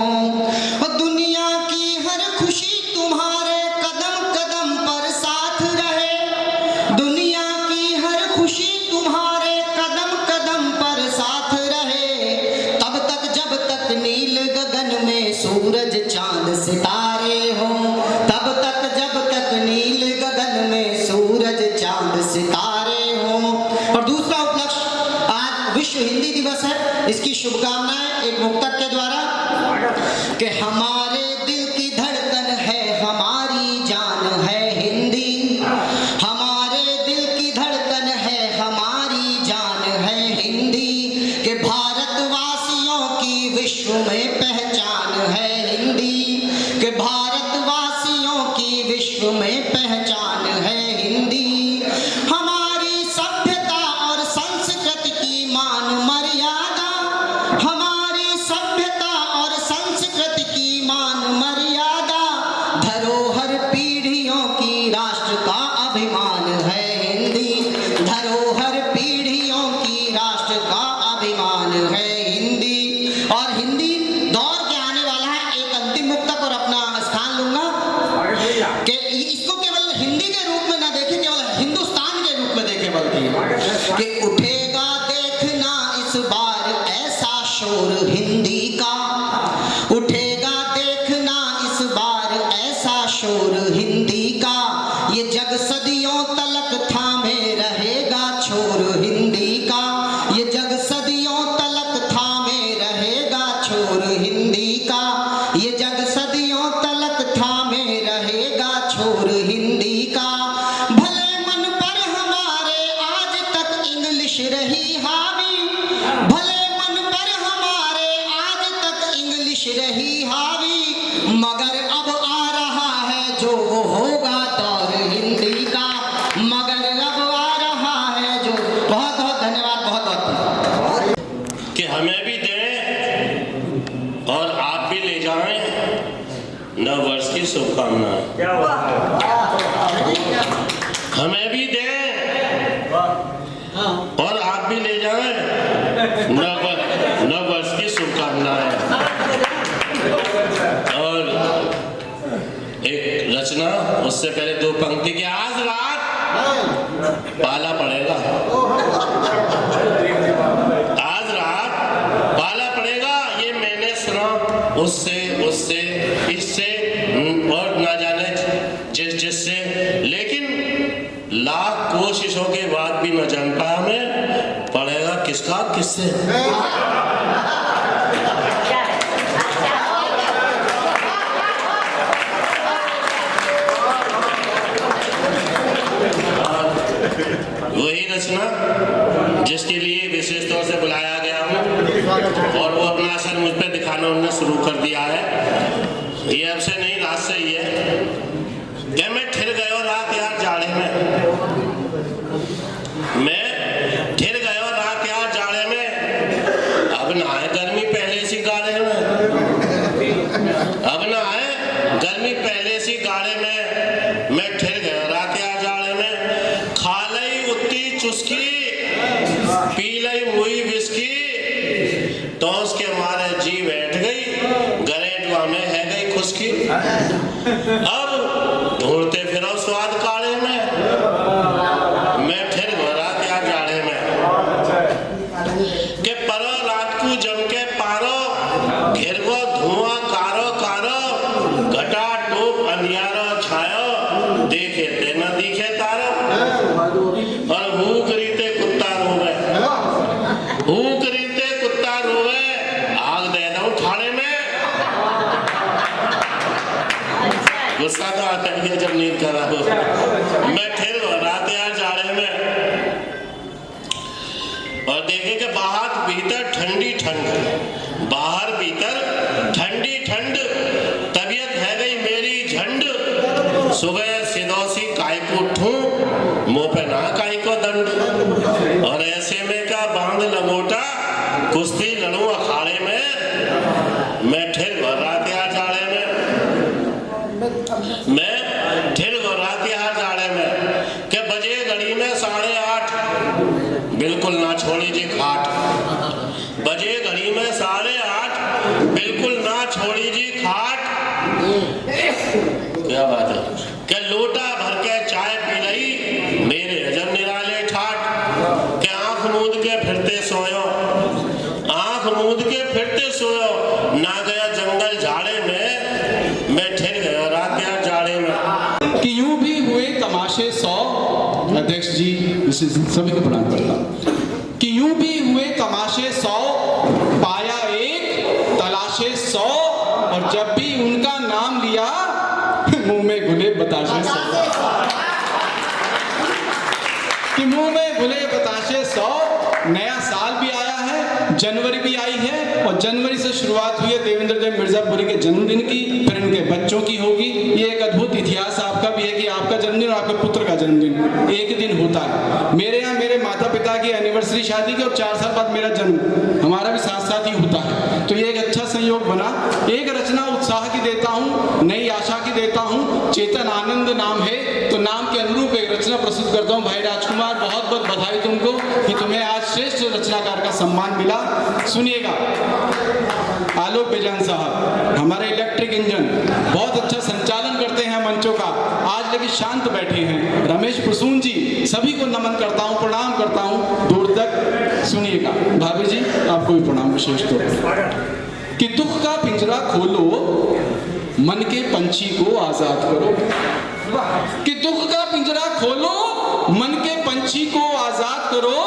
दुनिया की हर खुशी तुम्हारे कदम कदम पर साथ रहे, दुनिया की हर खुशी तुम्हारे कदम कदम पर साथ रहे, तब तक जब तक नील गगन में सूरज चांद सितारे हो, तब तक जब तक नील गगन में सूरज चांद सितारे हो। और दूसरा उपलक्ष्य, आज विश्व हिंदी दिवस है, इसकी शुभकामनाएं एक मुक्तक के द्वारा कि हमारे दिल की धड़कन है, हमारी जान है हिंदी, हमारे दिल की धड़कन है, हमारी जान है हिंदी, कि भारतवासियों की विश्व में पहचान है हिंदी, कि भारतवासियों की विश्व में पहचान है हिंदी। हमारी सभ्यता और संस्कृति की मान मर्यादा, हमारी सभ्यता और संस्कृति की मान मर्यादा, धरोहर पीढ़ियों की राष्ट्र का अभिमान है हिंदी, धरोहर पीढ़ियों की राष्ट्र का अभिमान है हिंदी। और हिंदी दौर के आने वाला है, एक अंतिम मुक्तक और अपना स्थान लूंगा कि इसको केवल हिंदी के रूप में ना देखें, केवल हिंदुस्तान के रूप में देखें, बल्कि कि उठेगा देखना इस बार ऐसा शोर हिंदी का, उठेगा देखना इस बार ऐसा शोर हिंदी का, ये जग सदियों तलक थामे रहेगा छोर हिंदी का, ये जग सदियों तलक थामे रहेगा छोर हिंदी का, ये जग सदियों तलक थामे रहेगा छोर हिंदी का। भले मन पर हमारे आज तक इंग्लिश रही हावी, भले मन पर हमारे आज तक इंग्लिश रही हावी, मगर अब आ रहा है जो वो होगा दौर हिंदी का, मगर अब आ रहा है जो। बहुत बहुत धन्यवाद, बहुत बहुत। कि हमें भी दें और आप भी ले जाएं नव वर्ष की शुभकामनाएं। हमें भी दें और आप भी ले जाएं नव वर्ष की शुभकामनाएं। और एक रचना, उससे पहले 2 पंक्ति की। आज रात पाला पड़ेगा, आज रात पाला पड़ेगा, ये मैंने सुना उससे उससे इससे और ना जाने जिससे, लेकिन लाख कोशिशों के बाद भी न जान पाया मैं पड़ेगा किसका किससे। वही रचना जिसके लिए विशेष तौर से बुलाया गया हूँ, और वो अपना असर मुझ पर दिखाना उन्होंने शुरू कर दिया है। ये अब से नहीं, रात से ही है कि मैं ठिर गयो रात यार जाड़े में, मैं ठिर गयो रात यार जाड़े में, अब नहाए गर्मी पहले सी गाड़े में, में है गई खुशकी। अब ढूंढते फिरो स्वाद काढ़े में, मैं फिर घोरा क्या जाड़े में के परो रात को जम के पारो, घेरगो धुआं कारो कारो, घटा टोप अंधियारो छायो, देखे ते न दिखे तारो। और भूख रीते कुत्ता रोवे, भूख रीते कुत्ता रोवे, आग दे दूं ठाणे में। गुस्सा तो आता है जब नींद करा हो। मैं फिर रात यार जाड़े में, और देखे कि बाहर भीतर ठंडी ठंड, बाहर भीतर ठंडी ठंड, तबीयत है गई मेरी झंड। सुबह सिदोसी काय को उठूं, मुंह पे ना काय को दंड, और ऐसे में का बांध लगोटा, कुश्ती लड़ूं अखाड़े में। मैं ठिर रात यार जाड़े में, मैं ठिर रात यार जाड़े में के बजे घड़ी में 8:30, बिल्कुल ना छोड़ी जी खाट। बजे घड़ी में 8:30, बिल्कुल ना छोड़ी जी खाट। क्या बात है के लोटा भर के चाय पी लई, मेरे हजम निराले ठाट। के आंख मूंद के फिरते सोयो, आंख मूंद के फिरते सोयो, ना गया जंगल झाड़े में, मैं ठिर गया रात यार जाड़े में। कि यूं भी हुए तमाशे 100, अध्यक्ष जी सभी को प्रणाम करता हूं, कि यूं भी हुए तमाशे 100, पाया एक तलाशे 100, और जब भी उनका नाम लिया मुंह में घुले बताशे 100, कि मुंह में घुले बताशे 100। नया साल भी आया है, जनवरी भी आई है, और जनवरी से शुरुआत हुई है देवेंद्र देव मिर्जापुरी के जन्मदिन की, फिर इनके बच्चों की होगी। ये एक अद्भुत इतिहास आपका भी है कि आपका जन्मदिन और आपके पुत्र का जन्मदिन एक दिन होता है। मेरे यहाँ मेरे माता पिता की एनिवर्सरी शादी की, और 4 साल बाद मेरा जन्म, हमारा भी साथ साथ ही होता है। तो ये एक अच्छा संयोग बना। एक रचना उत्साह की देता हूँ, नई आशा की देता हूँ। चेतन आनंद नाम है, तो नाम के अनुरूप एक रचना प्रस्तुत करता हूँ। भाई राजकुमार, बहुत बहुत बधाई तुमको कि तुम्हें आज श्रेष्ठ रचनाकार का सम्मान मिला। सुनिएगा, आलोक बेजान साहब हमारे इलेक्ट्रिक इंजन, बहुत अच्छा संचालन करते हैं मंचों का, आज लेकिन शांत बैठे हैं। रमेश प्रसून जी, सभी को नमन करता हूँ, प्रणाम करता हूँ दूर तक। सुनिएगा भाभी जी, आपको भी प्रणाम विशेष तौर पर। कि दुख का पिंजरा खोलो, मन के पंछी को आजाद करो। कि दुख का पिंजरा खोलो, मन के पंछी को आजाद करो,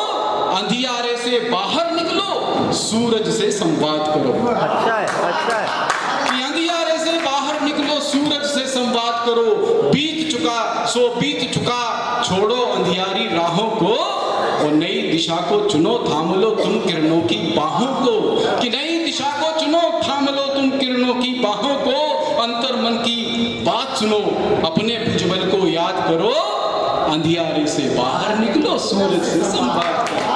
अंधियारे से बाहर निकलो, सूरज से संवाद करो। अच्छा है, अच्छा है। कि अंधियारे से बाहर निकलो, सूरज से संवाद करो। बीत चुका सो बीत चुका, छोड़ो अंधियारी राहों को, और नई दिशा को चुनो, थाम लो तुम किरणों की बाहों को। कि नई दिशा को चुनो, थाम लो तुम किरणों की बाहों को। अंतर मन की बात सुनो, अपने भुजबल को याद करो, अंधियारे से बाहर निकलो, सूरज से संवाद करो।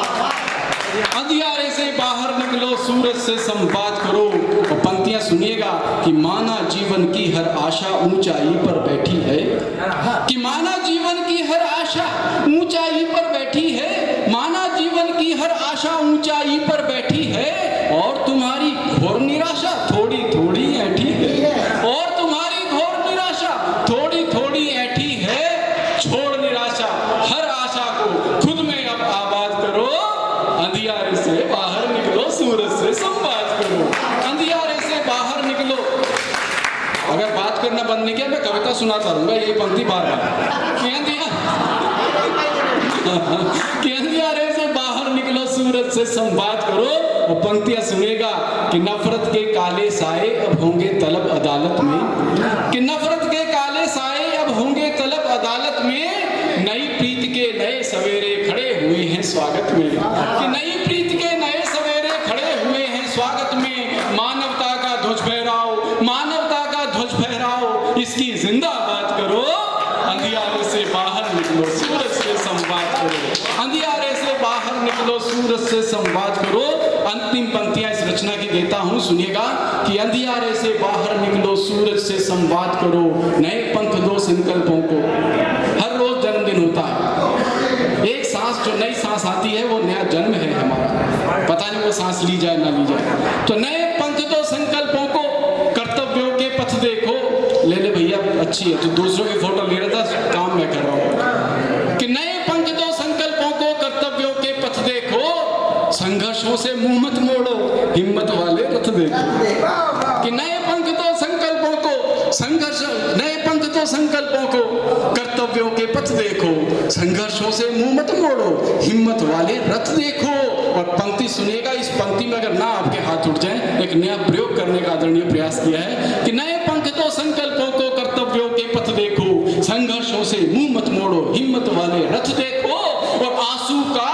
अंधियारे से बाहर निकलो, सूरज से संवाद करो। और पंक्तियां सुनिएगा कि माना जीवन की हर आशा ऊंचाई पर बैठी है। कि माना जीवन की हर आशा ऊंचाई पर बैठी है, माना जीवन की हर आशा ऊंचाई पर बैठी है, और तुम्हारी घोर निराशा थोड़ी थोड़ी ऐठी है। और तुम्हारी घोर निराशा थोड़ी थोड़ी ऐठी है। छोड़ निराशा, हर आशा को खुद में अब आबाद करो, अंधियारे से बाहर निकलो, सूरज से संवाद करो। अंधियारे से बाहर निकलो। अगर बात करना बंद नहीं किया, मैं कविता सुनाता रहूंगा, ये पंक्ति बार बार। कि अंधियारे से बाहर निकलो, सूरज से संवाद करो। और पंक्तियां सुनेगा कि नफरत के काले साए अब होंगे तलब अदालत में। कि नफरत के काले साए अब होंगे तलब अदालत में। नई प्रीत के नए सवेरे खड़े हुए हैं स्वागत में। कि नई प्रीत के नए सवेरे खड़े हुए हैं स्वागत में। मानवता का ध्वज फहराओ, मानवता का ध्वज फहराओ, इसकी जिंदाबाद करो। अंधियारे से बाहर निकलो, सूरज से संवाद करो। अंधियारे से बाहर निकलो, सूरज से संवाद करो। अंतिम पंक्तियां इस रचना की देता हूं, सुनिएगा कि अंधियारे से बाहर निकलो, सूरज से संवाद करो। नए पंख दो संकल्पों को। हर रोज जन्मदिन होता है। एक सांस, जो नई सांस आती है, वो नया जन्म है हमारा। पता नहीं वो सांस ली जाए ना ली जाए। तो नए पंख दो संकल्पों को, कर्तव्यों अच्छी है, तो दूसरों की फोटो ले रहा था, काम मैं कर रहा हूँ। कि नए पंख दो संकल्पों को, कर्तव्यों के पथ देखो, संघर्षों से मुंह मत मोड़ो, हिम्मत वाले रथ देखो। कि नए पंख दो संकल्पों को, नए पंख दो संकल्पों को, कर्तव्यों के पथ देखो, संघर्षों से मुंह मत मोड़ो, हिम्मत वाले रथ देखो। और पंक्ति सुनिएगा, इस पंक्ति में अगर ना आपके हाथ उठ जाए, एक नया प्रयोग करने का आदरणीय प्रयास किया है कि नए पंख दो संकल्पों को, कर्तव्यों के पथ देखो, संघर्षों से मुंह मत मोड़ो, हिम्मत वाले रथ देखो। और आंसू का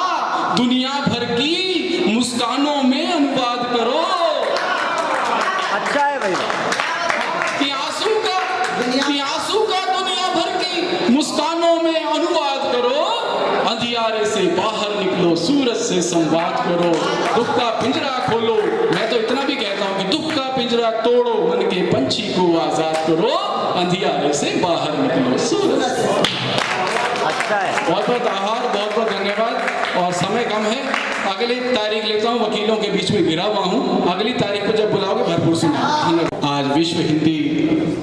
दुनिया भर की मुस्कानों में अनुवाद करो। अच्छा है भाई। कि आंसू का दुनिया भर की मुस्कानों में अनुवाद करो। अंधियारे से बाहर निकलो, सूरज से संवाद करो, दुख का पिंजरा खोलो। मैं तो इतना भी कहता हूँ कि दुख का पिंजरा तोड़ो, मन के पंछी को आजाद करो, अंधियारे से बाहर निकलो, सूरज। अच्छा है। बहुत बहुत आभार, बहुत बहुत धन्यवाद। और समय कम है, अगली तारीख लेता हूँ, वकीलों के बीच में गिरा हुआ हूँ, अगली तारीख को जब बुलाओगे भरपूर सुना। आज विश्व हिंदी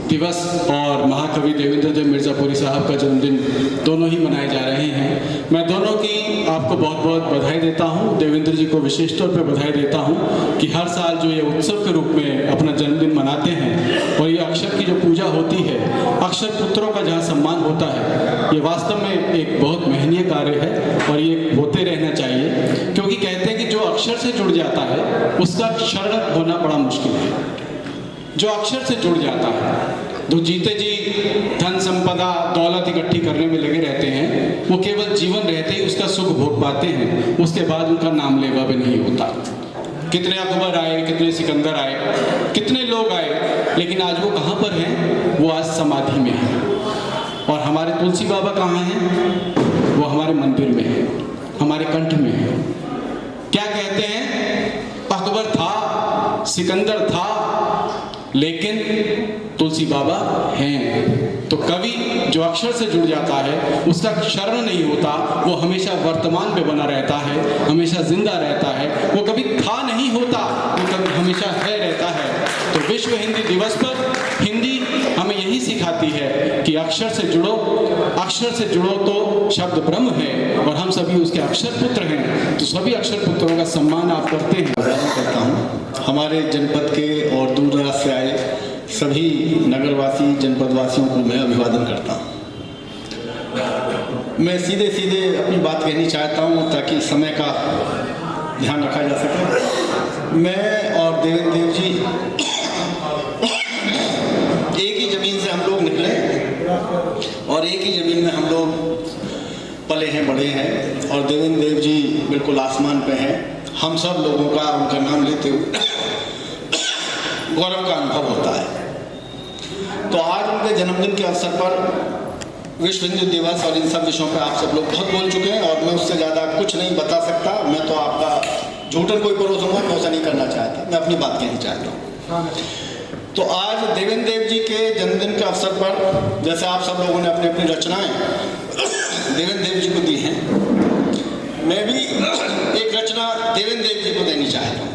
दिवस और महाकवि देवेंद्र जय मिर्ज़ापुरी साहब का जन्मदिन दोनों ही मनाए जा रहे हैं। मैं दोनों की आपको बहुत बहुत बधाई देता हूँ। देवेंद्र जी को विशेष तौर पर बधाई देता हूँ कि हर साल जो ये उत्सव के रूप में अपना जन्मदिन मनाते हैं, और ये अक्षर की जो पूजा होती है, अक्षर पुत्रों का जहाँ सम्मान होता है, ये वास्तव में एक बहुत महनीय कार्य है और ये होते रहना चाहिए। क्योंकि कहते हैं कि जो अक्षर से जुड़ जाता है उसका शरण होना बड़ा मुश्किल है। जो अक्षर से जुड़ जाता है, जो जीते जी धन संपदा दौलत इकट्ठी करने में लगे रहते हैं, वो केवल जीवन रहते ही उसका सुख भोग पाते हैं, उसके बाद उनका नाम लेवा भी नहीं होता। कितने अकबर आए, कितने सिकंदर आए, कितने लोग आए, लेकिन आज वो कहाँ पर हैं? वो आज समाधि में हैं। और हमारे तुलसी बाबा कहाँ हैं? वो हमारे मंदिर में है, हमारे कंठ में है। क्या कहते हैं? अकबर था, सिकंदर था, लेकिन तुलसी बाबा हैं। तो कवि जो अक्षर से जुड़ जाता है उसका शरण नहीं होता, वो हमेशा वर्तमान में बना रहता है, हमेशा जिंदा रहता है, वो कभी था नहीं होता, वो कभी हमेशा है रहता है। तो विश्व हिंदी दिवस पर हिंदी हमें यही सिखाती है कि अक्षर से जुड़ो, अक्षर से जुड़ो तो शब्द ब्रह्म है और हम सभी उसके अक्षर पुत्र हैं। तो सभी अक्षर पुत्रों का सम्मान आप करते हैं। करता हूँ हमारे जनपद के और दूर दराज से आए सभी नगरवासी जनपदवासियों को मैं अभिवादन करता हूँ। मैं सीधे सीधे अपनी बात कहनी चाहता हूँ ताकि समय का ध्यान रखा जा सके। मैं और देवेंद्र देव जी एक ही ज़मीन से हम लोग निकले और एक ही ज़मीन में हम लोग पले हैं, बड़े हैं। और देवेंद्र देव जी बिल्कुल आसमान पे हैं। हम सब लोगों का उनका नाम लेते हुए गौरव का अनुभव होता है। तो आज उनके जन्मदिन के अवसर पर विश्व हिंदी दिवस और इन सब विषयों पर आप सब लोग बहुत बोल चुके हैं और मैं उससे ज़्यादा कुछ नहीं बता सकता। मैं तो आपका झूठन कोई परोसूंगा, मैं ऐसा नहीं करना चाहता, मैं अपनी बात कहनी चाहता हूँ। तो आज देवेंद्र देव जी के जन्मदिन के अवसर पर जैसे आप सब लोगों ने अपनी अपनी रचनाएं देवेंद्र देव जी को दी हैं, मैं भी एक रचना देवेंद्र देव जी को देनी चाहता हूँ।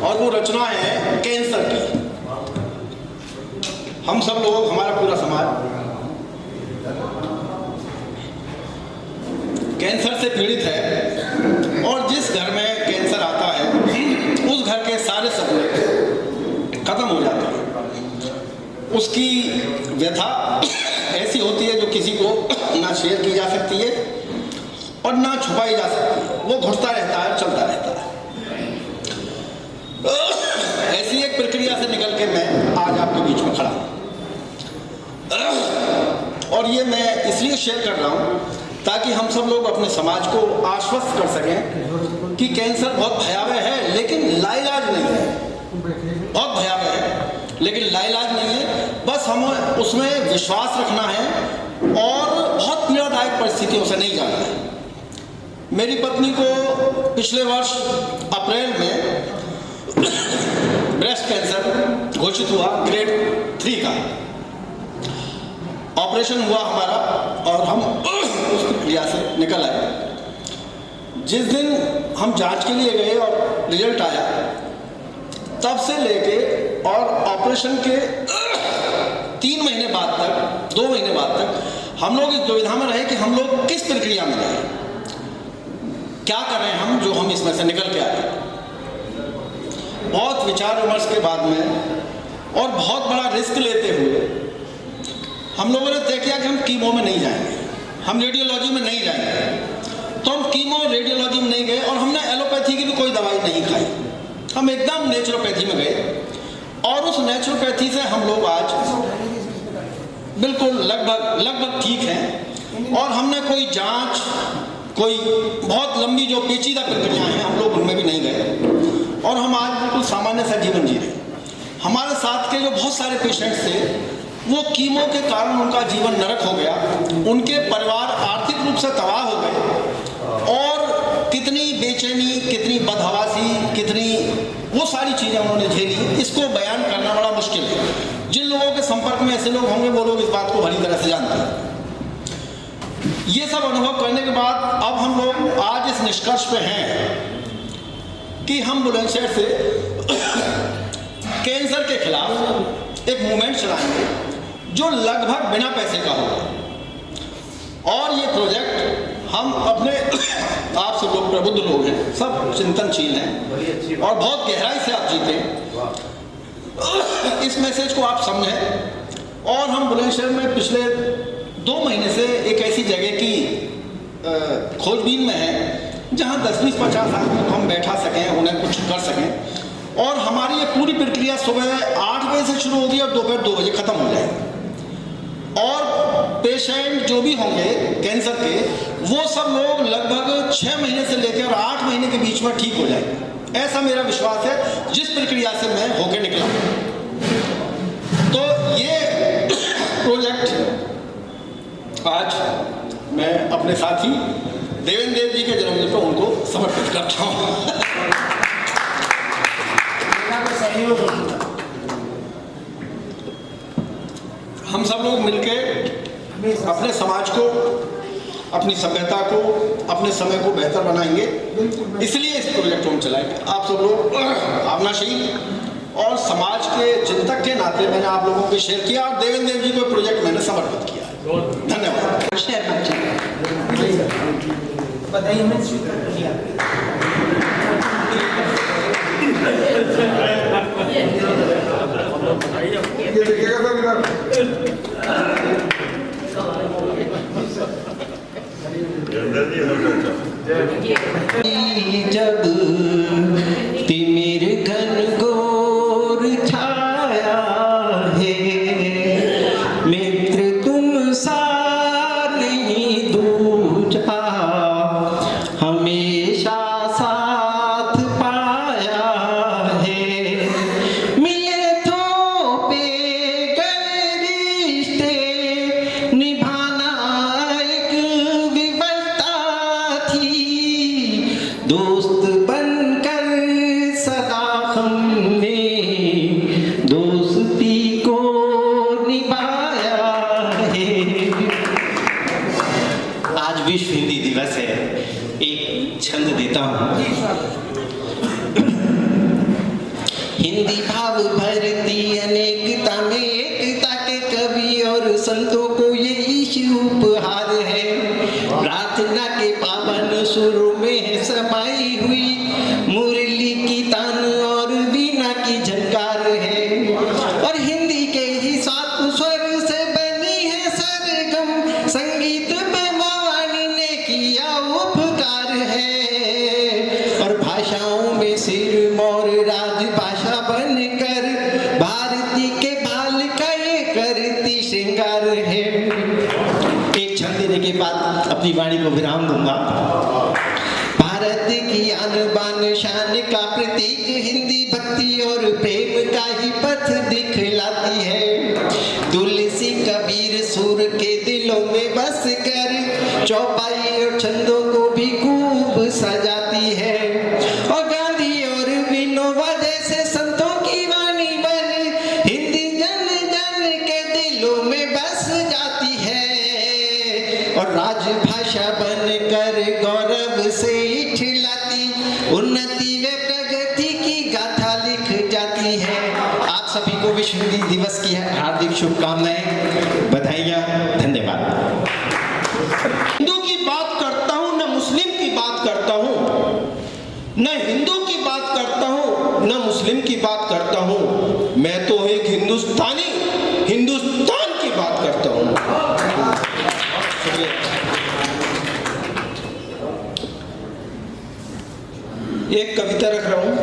और वो रचना है कैंसर की। हम सब लोग, हमारा पूरा समाज कैंसर से पीड़ित है और जिस घर में कैंसर आता है उस घर के सारे सपने खत्म हो जाते हैं। उसकी व्यथा ऐसी होती है जो किसी को ना शेयर की जा सकती है और ना छुपाई जा सकती है। वो घुटता रहता है, चलता रहता है। ऐसी एक प्रक्रिया से निकल के मैं आज आपके बीच में खड़ा हूँ और ये मैं इसलिए शेयर कर रहा हूँ ताकि हम सब लोग अपने समाज को आश्वस्त कर सकें कि कैंसर बहुत भयावह है लेकिन लाइलाज नहीं है। बहुत भयावह है लेकिन लाइलाज नहीं है। बस हमें उसमें विश्वास रखना है और बहुत पीड़ादायक परिस्थितियों से नहीं जाना है। मेरी पत्नी को पिछले वर्ष अप्रैल में ब्रेस्ट कैंसर घोषित हुआ, ग्रेड 3 का। ऑपरेशन हुआ हमारा और हम उस प्रक्रिया से निकल आए। जिस दिन हम जांच के लिए गए और रिजल्ट आया, तब से लेके और ऑपरेशन के 2 महीने बाद तक हम लोग इस दुविधा में रहे कि हम लोग किस प्रक्रिया में रहे, क्या कर रहे हैं हम, जो हम इसमें से निकल के आए। बहुत विचार विमर्श के बाद में और बहुत बड़ा रिस्क लेते हुए हम लोगों ने तय किया कि हम कीमो में नहीं जाएंगे, हम रेडियोलॉजी में नहीं जाएंगे। तो हम कीमो रेडियोलॉजी में नहीं गए और हमने एलोपैथी की भी कोई दवाई नहीं खाई, हम एकदम नेचुरोपैथी में गए। और उस नेचुरोपैथी से हम लोग आज बिल्कुल लगभग ठीक हैं। और हमने कोई जांच, कोई बहुत लंबी जो पेचीदा प्रक्रियाएं हैं, हम लोग उनमें भी नहीं गए और हम आज बिल्कुल सामान्य सा जीवन जी रहे हैं। हमारे साथ के जो बहुत सारे पेशेंट्स थे, वो कीमो के कारण उनका जीवन नरक हो गया, उनके परिवार आर्थिक रूप से तबाह हो गए और कितनी बेचैनी, कितनी बदहवासी, कितनी वो सारी चीज़ें उन्होंने झेली। इसको बयान करना बड़ा मुश्किल है। जिन लोगों के संपर्क में ऐसे लोग होंगे वो लोग इस बात को भली तरह से जानते हैं। ये सब अनुभव करने के बाद अब हम लोग आज इस निष्कर्ष पे हैं कि हम बुलंदशहर से कैंसर के खिलाफ एक मूवमेंट चलाएंगे जो लगभग बिना पैसे का होगा। और ये प्रोजेक्ट हम अपने आप सब लोग प्रबुद्ध लोग हैं, सब चिंतनशील हैं और बहुत गहराई से आप जीते इस मैसेज को आप समझें। और हम बुलंदशहर में पिछले 2 महीने से एक ऐसी जगह की खोजबीन में हैं जहां 10-20-50 आदमी को हम बैठा सकें, उन्हें कुछ कर सकें। और हमारी ये पूरी प्रक्रिया सुबह 8 बजे से शुरू होगी और दोपहर 2 बजे ख़त्म हो जाएगी। और पेशेंट जो भी होंगे कैंसर के, वो सब लोग लगभग 6 महीने से लेकर 8 महीने के बीच में ठीक हो जाएंगे, ऐसा मेरा विश्वास है जिस प्रक्रिया से मैं होके निकला। तो ये प्रोजेक्ट आज मैं अपने साथी देवेंद्र देव जी के जन्मदिन पर उनको समर्पित करता हूँ। हम सब लोग मिलके अपने समाज को, अपनी सभ्यता को, अपने समय को बेहतर बनाएंगे, इसलिए इस प्रोजेक्ट को हम चलाएंगे। आप सब लोग भावनाशील और समाज के चिंतक के नाते मैंने आप लोगों को शेयर किया और देवेंद्र देव जी को प्रोजेक्ट मैंने समर्पित किया। धन्यवाद। जब तिमिर घन घोर छाया है, मित्र तुम सा नहीं दूजा, हमेशा साथ पाया है। मिले थोपे गए रिश्ते, निभाना एक विवशता थी, दोस्त बनकर सदा हमने दोस्ती को निभाया है। आज विश्व हिंदी दिवस है, एक छंद देता हूँ। हिंदी भाव भरती अनेकता में एकता के कवि और संतों को ये ईश्वर उपहार है। प्रार्थना के पावन सुरों में समाई हुई मुरली की तान और वीणा की झनकार है। और हिंदी के ही 7 स्वर से बनी है सरगम, संगीत पे वाणी ने किया उपकार है। और भाषाओं में सिर मोर राजभाषा बनकर भारती के भाल का ये करती श्रृंगार है। एक छंद देने के बाद अपनी वाणी को विराम दूंगा। भारत की आन बान शान का प्रतीक हिंदी भक्ति और प्रेम का ही पथ दिखलाती है। तुलसी कबीर सूर के दिलों में बस कर चौपाई और छंदों को भी खूब सजाती है। और गांधी और विनोबा जैसे संतों की वाणी बन हिंदी जन जन के दिलों में बस जाती है। और राजभाषा बनकर गौरव से इठलाती, उन्नति व प्रगति की गाथा लिख जाती है। आप सभी को विश्व हिंदी दिवस की हार्दिक शुभकामनाएं, बधाइयाँ, धन्यवाद। हिंदू की बात करता हूँ न मुस्लिम की बात करता हूँ, न हिंदू की बात करता हूँ न मुस्लिम की बात करता हूँ, मैं तो एक हिंदुस्तानी हिंदुस्तान की बात करता हूँ। एक कविता रख रहा हूँ।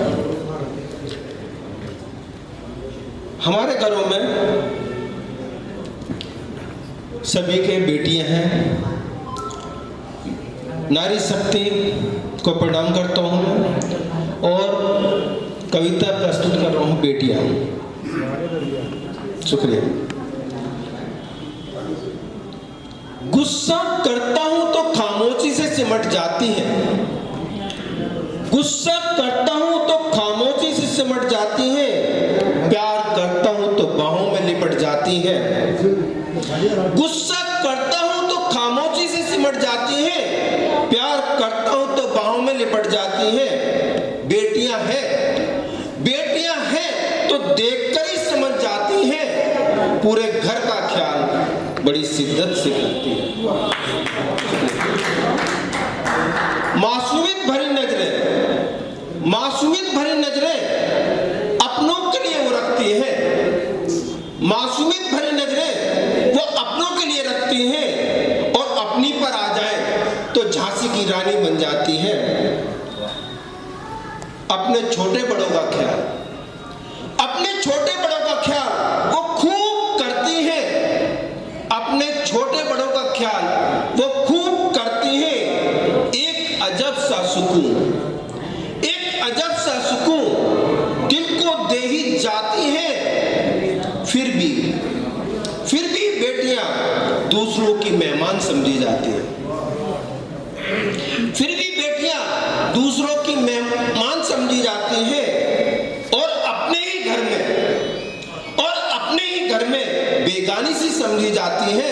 हमारे घरों में सभी के बेटियां हैं, नारी शक्ति को प्रणाम करता हूँ और कविता प्रस्तुत कर रहा हूँ बेटियां। शुक्रिया। गुस्सा करता हूँ तो खामोशी से सिमट जाती है, गुस्सा करता हूँ तो खामोशी से सिमट जाती है, प्यार करता हूँ तो बाहों में लिपट जाती है। गुस्सा करता हूँ तो खामोशी से सिमट जाती है, प्यार करता हूँ तो बाहों में लिपट जाती है। बेटियां हैं तो देखकर ही समझ जाती हैं, पूरे घर का ख्याल बड़ी शिद्दत से करती है। मासूमियत भरी नजरें अपनों के लिए वो रखती है, मासूमियत भरी नजरें वो अपनों के लिए रखती हैं, और अपनी पर आ जाए तो झांसी की रानी बन जाती है। अपने छोटे बड़ों का ख्याल वो खूब करती है, अपने छोटे बड़ों का ख्याल वो खूब करती है। एक अजब सा सुकून दिल को दे ही जाती है। फिर भी बेटियां दूसरों की मेहमान समझी जाती है, फिर भी बेटियां दूसरों की मेहमान समझी जाती है, और अपने ही घर में बेगानी सी समझी जाती है।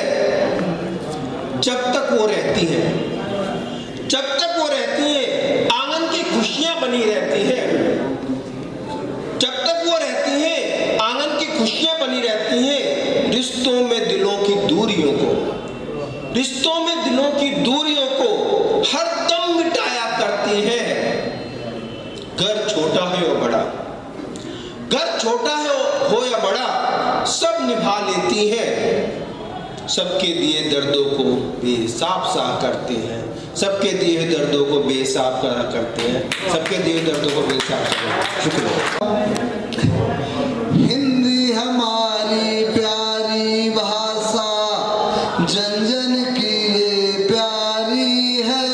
जब तक वो रहती हैं आंगन की खुशियां बनी रहती हैं, जब तक वो रहती हैं आंगन की खुशियां बनी रहती हैं। रिश्तों में दिलों की दूरियों को हर दम मिटाया करती हैं। घर छोटा हो या बड़ा सब निभा लेती हैं, सबके दिए दर्दों को बेहिसाब सा करते हैं, सबके दिए दर्दों को बेहिसाब करते हैं, सबके दिए दर्दों को बेहिसाब करते हैं। शुक्रिया। हिंदी हमारी प्यारी भाषा, जन जन की ये प्यारी है,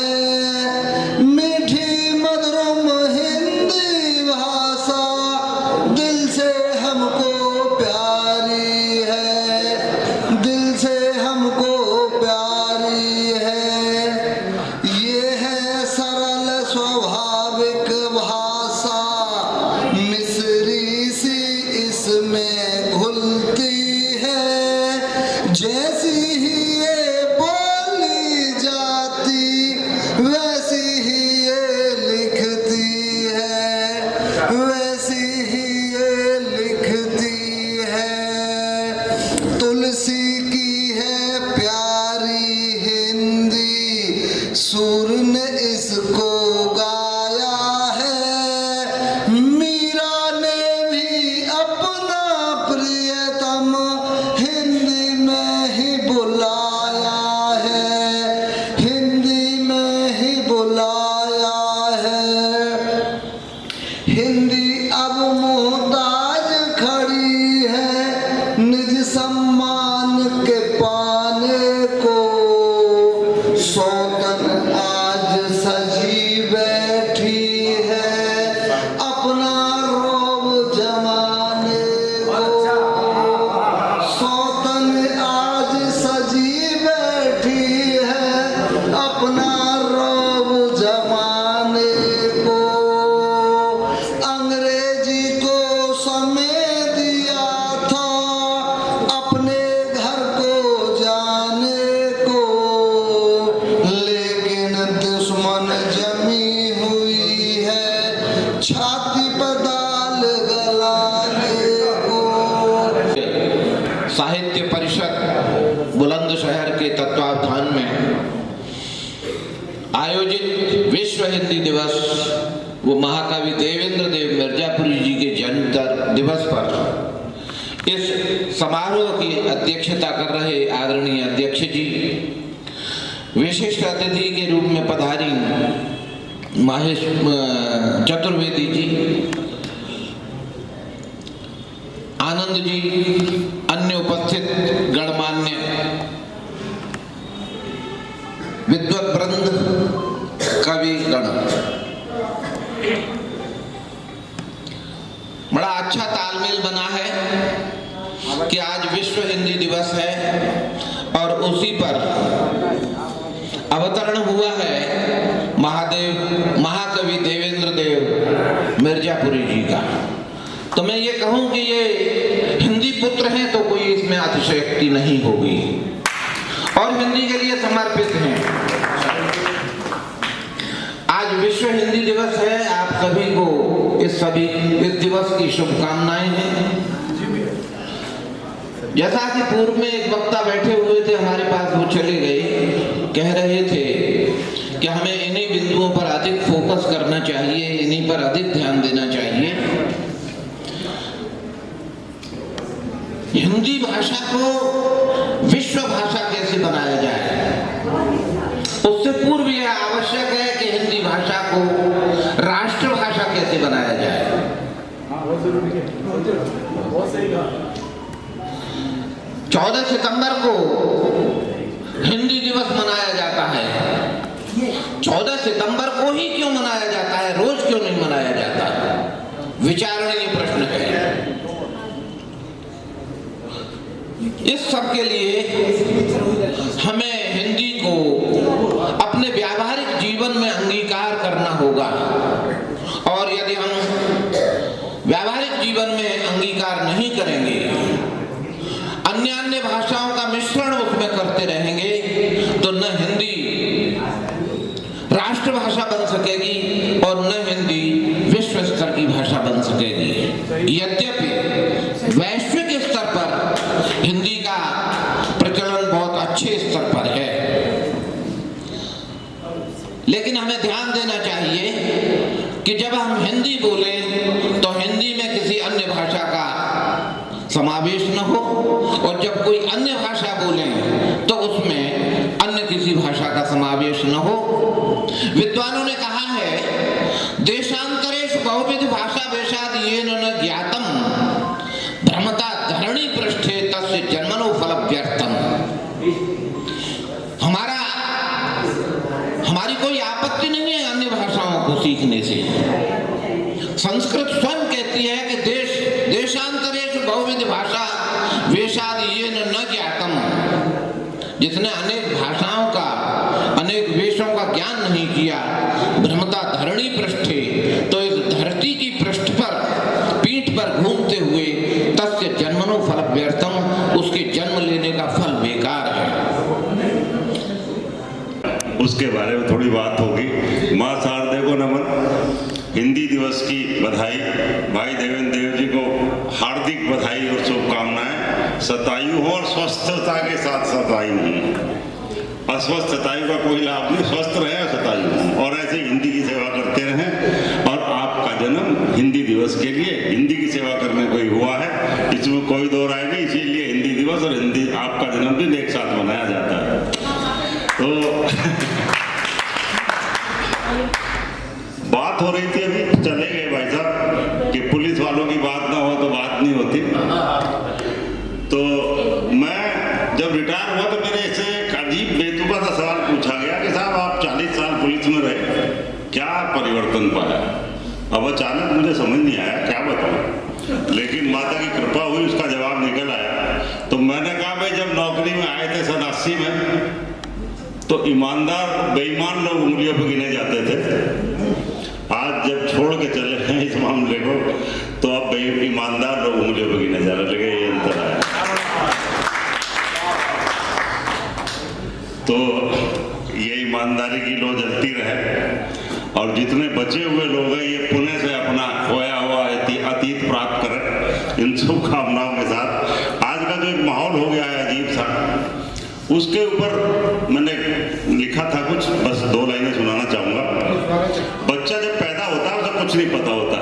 मीठी मधुरम हिंदी भाषा दिल से हमको प्यारी है, दिल से हमको प्यारी है। ये है सरल स्वाभाविक भाषा, मिस्री सी इसमें घुलती है, जैसी ही ये बोली जाती वैसी ही ये लिखती है, वैसी ही ये लिखती है। तुलसी की है प्यारी हिंदी, सुर ने इसको गाया है, मीरा ने भी अपना प्रियतम हिंदी में ही बुलाया है, हिंदी में ही बुलाया है। हिंदी अब मुहताज खड़ी है निज सम्मान के पाने को, सौतन आज सजी बैठी है अपना रोब जमाने को, सौतन आज सजी बैठी है अपना रोब जमाने को। अंग्रेजी को समय दिया था अपने आयोजित विश्व हिंदी दिवस वो महाकवि देवेंद्र देव मिर्जापुरी जी के जन्म दिवस पर इस समारोह की अध्यक्षता कर रहे आदरणीय अध्यक्ष जी, विशिष्ट अतिथि के रूप में पधारी महेश चतुर्वेदी जी, आनंद जी, अन्य उपस्थित गणमान्य विद्वत वृंद, कवि गण, बड़ा अच्छा तालमेल बना है कि आज विश्व हिंदी दिवस है और उसी पर अवतरण हुआ है महाकवि देवेंद्र देव मिर्जापुरी जी का। तो मैं ये कहूं कि ये हिंदी पुत्र हैं तो कोई इसमें अतिशयोक्ति नहीं होगी और हिंदी के लिए समर्पित हैं। आज विश्व हिंदी दिवस है, आप सभी को इस दिवस की शुभकामनाएं हैं। जैसा कि पूर्व में एक वक्ता बैठे हुए थे हमारे पास, वो चले गए, कह रहे थे कि हमें इन्हीं बिंदुओं पर अधिक फोकस करना चाहिए, इन्हीं पर अधिक ध्यान देना चाहिए। हिंदी भाषा को विश्व भाषा कैसे बनाया जाए, उससे पूर्व यह आवश्यक है कि हिंदी भाषा को राष्ट्रभाषा कैसे बनाया जाए। 14 सितंबर को हिंदी दिवस मनाया जाता है। 14 सितंबर को ही क्यों मनाया जाता है, रोज क्यों नहीं मनाया जाता? विचारणीय प्रश्न है। इस सब के लिए हमें हिंदी को अपने व्यावहारिक जीवन में अंगीकार करना होगा और यदि हम व्यावहारिक जीवन में अंगीकार नहीं करेंगे, अन्य भाषाओं का मिश्रण उसमें करते रहेंगे, तो न हिंदी राष्ट्रभाषा बन सकेगी और न हिंदी विश्व स्तर की भाषा बन सकेगी। यद्यपि वैश्विक स्तर पर हिंदी का प्रचलन बहुत अच्छे स्तर पर है, लेकिन हमें ध्यान देना चाहिए कि जब हम हिंदी बोलें तो हिंदी में किसी अन्य भाषा का समावेश न हो और जब कोई अन्य भाषा बोलें तो उसमें अन्य किसी भाषा का समावेश न हो। विद्वानों ने कहा है, देशांतरेषु बहुविध भाषा वेशाद येन न ज्ञातम भ्रमता धरणी पृष्ठे तस्य जन्मनो फल व्यर्थम। हमारी कोई आपत्ति नहीं है अन्य भाषाओं को सीखने से। संस्कृत स्वयं कहती है कि देशांतरेषु बहुविध भाषा वेशाद येन न ज्ञातम। जिसने अनेक भाषाओं का, अनेक वेशों का ज्ञान नहीं किया, भ्रमता धरणी पृष्ठे, तो इस धरती की पृष्ठ पर, पीठ पर घूमते हुए तस्य जन्मनो फल व्यर्थम, उसके जन्म लेने का फल बेकार है। उसके बारे में थोड़ी बात होगी। माँ शारदे को नमन। हिंदी दिवस की बधाई। भाई देवेंद्र देव जी को हार्दिक बधाई और शुभकामनाएं। शतायु हो और स्वस्थता के साथ शतायु हो। अस्वस्थ शतायु का कोई लाभ नहीं, स्वस्थ रहे और शतायु हो और ऐसे हिंदी की सेवा करते रहें। और आपका जन्म हिंदी दिवस के लिए, हिंदी की सेवा करने को ही हुआ है, इसमें कोई दो राय नहीं। इसीलिए हिंदी दिवस और हिंदी आपका जन्मदिन एक साथ मनाया जाता है। तो बात हो रही थी, अभी चले गए भाई साहब, कि पुलिस वालों की बात ना हो तो बात नहीं होती। तो मैं जब रिटायर हुआ तो मेरे से एक अजीब बेतुका सा सवाल पूछा गया कि साहब आप 40 साल पुलिस में रहे, क्या परिवर्तन पाया? अब अचानक मुझे समझ नहीं आया क्या बताऊं, लेकिन माता की कृपा हुई, उसका जवाब निकल आया। तो मैंने कहा भाई जब नौकरी में आए थे सन 80 में, तो ईमानदार बेईमान लोग उंगलियों पर गिने जाते थे। आज जब छोड़ के चले हैं इस मामले को, तो अब ईमानदार लोग उंगलियों पर गिने जाने लगे। ये अंतर है। तो ये ईमानदारी की लो जलती रहे और जितने बचे हुए लोग हैं ये पुण्य से अपना खोया हुआ अतीत प्राप्त करें, इन शुभकामनाओं के साथ। आज का जो एक माहौल हो गया है अजीब सा, उसके ऊपर मैंने लिखा था कुछ, बस 2 लाइनें सुनाना चाहूँगा। बच्चा जब पैदा होता है उसे कुछ नहीं पता होता,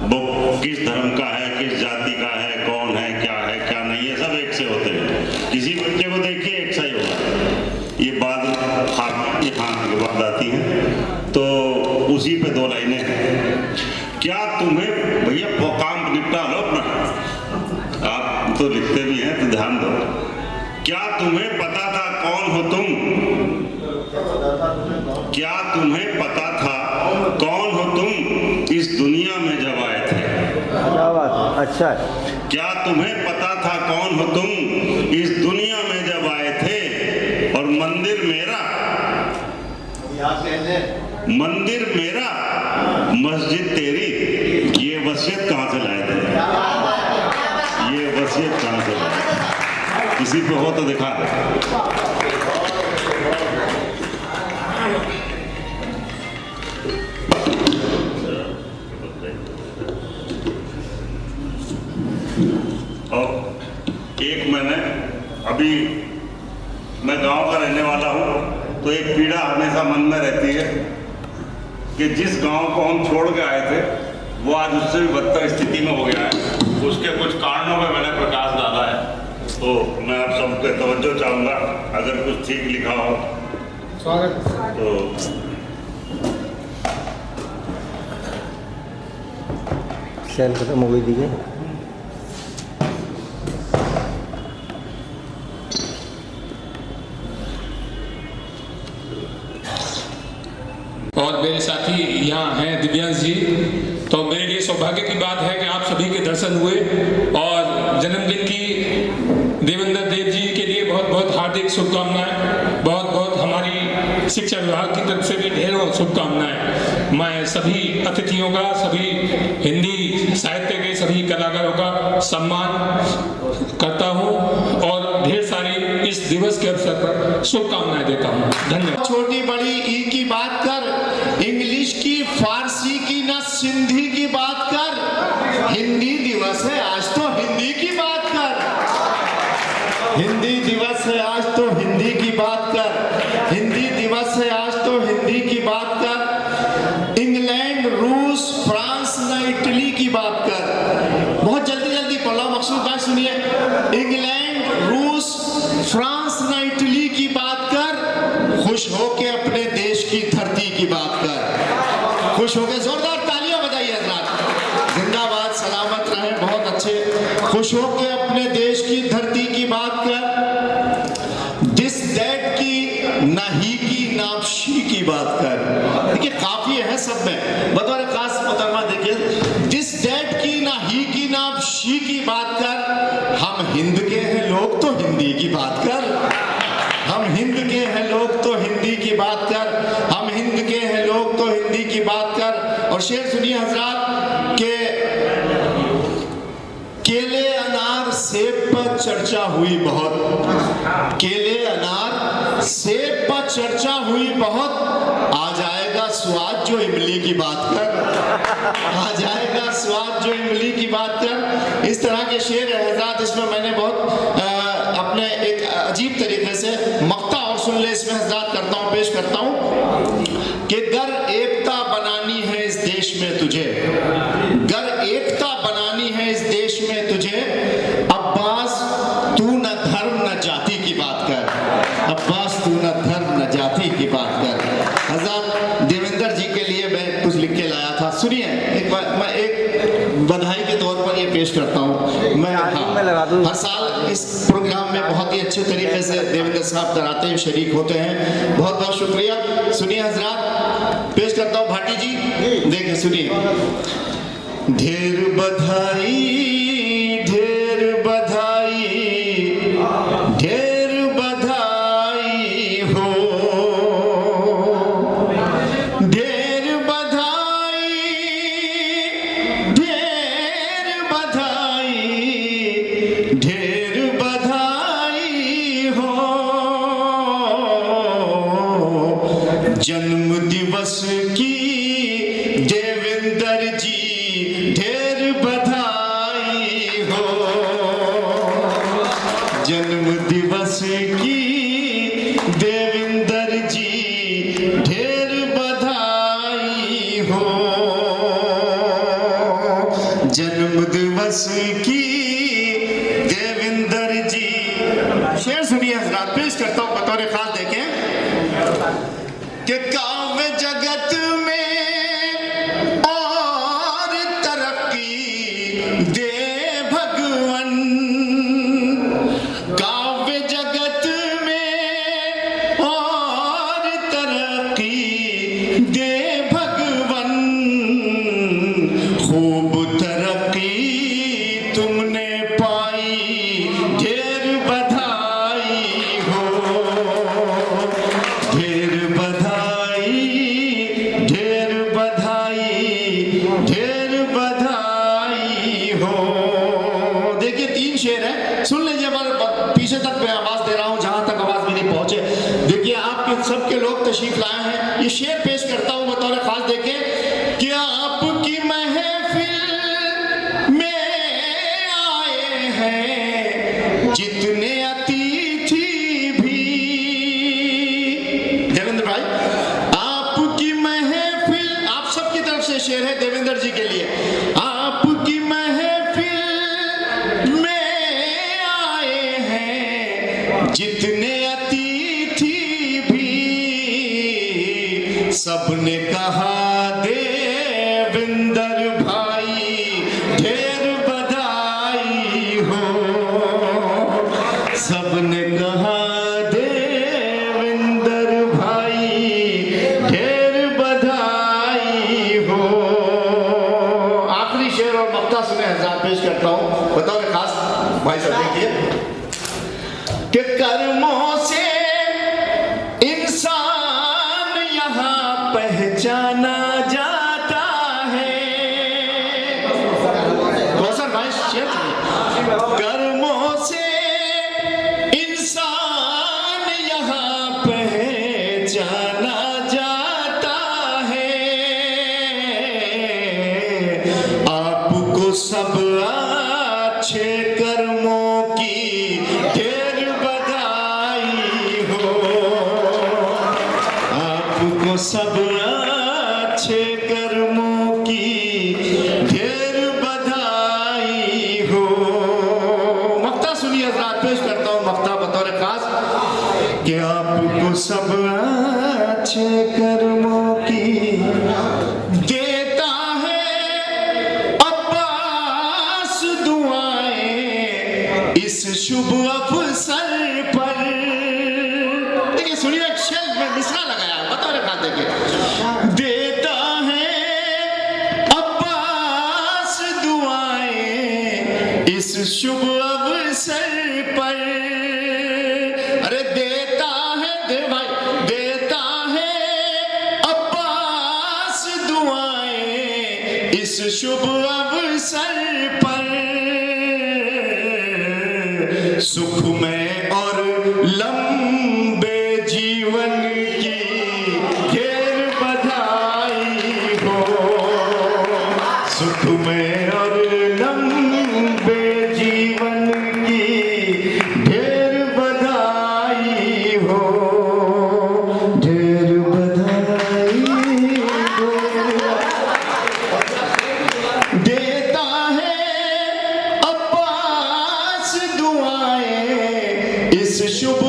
वो किस धर्म का है, किस जाति का है, कौन है, क्या नहीं है, सब एक से होते हैं। किसी बच्चे को देखिए एक सा ही होगा, ये बात ये के बाद आती है। तो उसी पे 2 लाइनें, क्या तुम्हें भैया वो काम निपटा लो अपना, आप तो लिखते भी हैं तो ध्यान दो। क्या तुम्हें पता था कौन हो तुम, क्या तुम्हें पता था कौन हो तुम इस दुनिया में जब आए थे? क्या बात है, अच्छा। क्या तुम्हें पता था कौन हो तुम इस दुनिया में जब आए थे? और मंदिर मेरा मस्जिद तेरी, ये वसीयत कहाँ से लाए थे? ये वसीयत कहाँ से लाए थे? किसी पे हो तो दिखा दे। और एक मैंने अभी, मैं गांव का रहने वाला हूँ, तो एक पीड़ा हमेशा मन में रहती है कि जिस गांव को हम छोड़ के आए थे वो आज उससे भी बदतर स्थिति में हो गया है। उसके कुछ कारणों पे मैंने प्रकाश डाला है, तो मैं आप सबके तवज्जो चाहूँगा, अगर कुछ ठीक लिखा हो तो। सेल खत्म हो गई थी क्या? और मेरे साथी यहाँ हैं दिव्यांश जी, तो मेरे लिए सौभाग्य की बात है कि आप सभी के दर्शन हुए और जन्मदिन की देवेंद्र देव जी के लिए बहुत बहुत हार्दिक शुभकामनाएं। बहुत बहुत हमारी शिक्षा विभाग की तरफ से भी ढेरों शुभकामनाएं। मैं सभी अतिथियों का, सभी हिंदी साहित्य के सभी कलाकारों का सम्मान करता हूँ और ढेर सारी इस दिवस के अवसर पर शुभकामनाएं देता हूँ। धन्यवाद। छोटी बड़ी ई की बात कर, इंग्लिश की, फारसी की, ना सिंधी की बात कर। हिंदी दिवस है आज तो हिंदी की बात कर। हिंदी दिवस है आज तो हिंदी की बात कर। हिंदी दिवस है आज तो हिंदी की बात कर। इंग्लैंड, रूस, फ्रांस ना इटली की बात कर। बहुत जल्दी जल्दी पढ़ लो, मकसूद बात सुनिए। इंग्लैंड, रूस, फ्रांस ना इटली की बात कर। खुश होके अपने देश की धरती की बात कर। खुश होके जोरदार तालियां बजाइए हज़रात। जिंदाबाद, सलामत रहे, बहुत अच्छे। खुश होके अपने देश की धरती की बात कर। दिस दैट की, ना ही की, ना शी की बात कर। देखिए काफी है सब में, बतौर खास मोहतरमा देखिए, दिस दैट की, ना ही की, ना शी की बात कर। हम हिंद के हैं लोग तो हिंदी की बात कर। हम हिंद के हैं लोग तो हिंदी की बात कर। हम हिंद के हैं लोग तो हिंदी की बात कर। और शेर सुनिए हजरात के केले, अनार, सेब पर चर्चा हुई बहुत। केले, अनार, सेब पर चर्चा हुई बहुत। आ जाएगा स्वाद जो इमली की बात कर। आ जाएगा स्वाद जो इमली की बात कर। इस तरह के शेर है हजरात, इसमें मैंने बहुत अपने एक अजीब तरीके से मक्ता और सुन ले इसमें हजरात करता हूँ, पेश करता हूँ कि गर एकता बनानी है इस देश में तुझे, गर एकता बनानी है इस देश में तुझे, अब्बास तू न धर्म न जाति की बात कर। अब्बास तू न धर्म न जाति की बात कर। हजरत देवेंद्र जी के लिए मैं कुछ लिख के लाया था, सुनिए। मैं एक बधाई के तौर पर ये पेश करता हूँ। मैं हर साल इस प्रोग्राम में बहुत ही अच्छे तरीके से देवेंद्र साहब कराते हैं, शरीक होते हैं। बहुत बहुत शुक्रिया। सुनिए हजरात, पेश करता हूँ भाटी जी, देखिए सुनिए। ढेर बधाई, ढेर बधाई, ढेर बधाई हो। ढेर बधाई, ढेर बधाई, ढेर बधाई हो। जन्म दिवस की देवेंद्र जी ढेर बधाई हो। जन्म दिवस की दिवस की देवेंद्र जी। शेर सुनिए हजरात, पेश करता हूं बतौर खास, देखें कि काव्य जगत में और तरक्की दे भगवन, काव्य जगत में और तरक्की दे भगवन, खूब तरक्की तुमने पाई, ढेर बधाई हो, ढेर बधाई, ढेर बधाई, ढेर बधाई हो। देखिए 3 शेर है, सुन लीजिए, पीछे तक मैं आवाज दे रहा हूं जहां तक आवाज मेरी पहुंचे। देखिए आपके सबके लोग तशरीफ लाए हैं, ये शेर पेश करता हूं बतौर खास। देखें कि आपकी महफिल में आए हैं जितने अतिथि भी, देवेंद्र भाई आपकी महफिल, आप सबकी तरफ से शेर है देवेंद्र जी के लिए। आपकी महफिल में आए हैं जितने अतिथि भी, सबने कहा देवेंद्र भाई ढेर बधाई हो, सबने कहा देवेंद्र भाई ढेर बधाई हो। आखिरी शेर और मक्ता सुने हज़रात, पेश करता हूं बतौर खास। भाई साहब देखिए कि कर्मों से इंसान यहाँ पहचाना जाता है। कौशल भाई शेर सुनिए, कर्मों से इंसान यहाँ पहचाना जाता है, आपको सब अच्छे कर्मों की ढेर बधाई हो, आपको सब अच्छे कर्मों की ढेर बधाई हो। मक्ता सुनिए हज़रात, पेश करता हूं मक्ता बतौर खास कि आपको सब अच्छे कर्मों की देता है अब्बास दुआएं इस शुभ अवसर पर। देखिए सुनिए, एक शेर में मिसरा लगाया है बतौर खास। देखिए देता है अब्बास दुआएं इस शुभ अवसर पर, अरे देता है दे भाई, देता है अब्बास दुआएं इस शुभ अवसर पर, सुख में और लंबे जीवन की ढेर बधाई हो, सुख में और लंबे जीवन की ढेर बधाई हो, ढेर बधाई हो। देता है अब्बास दुआएं इस शुभ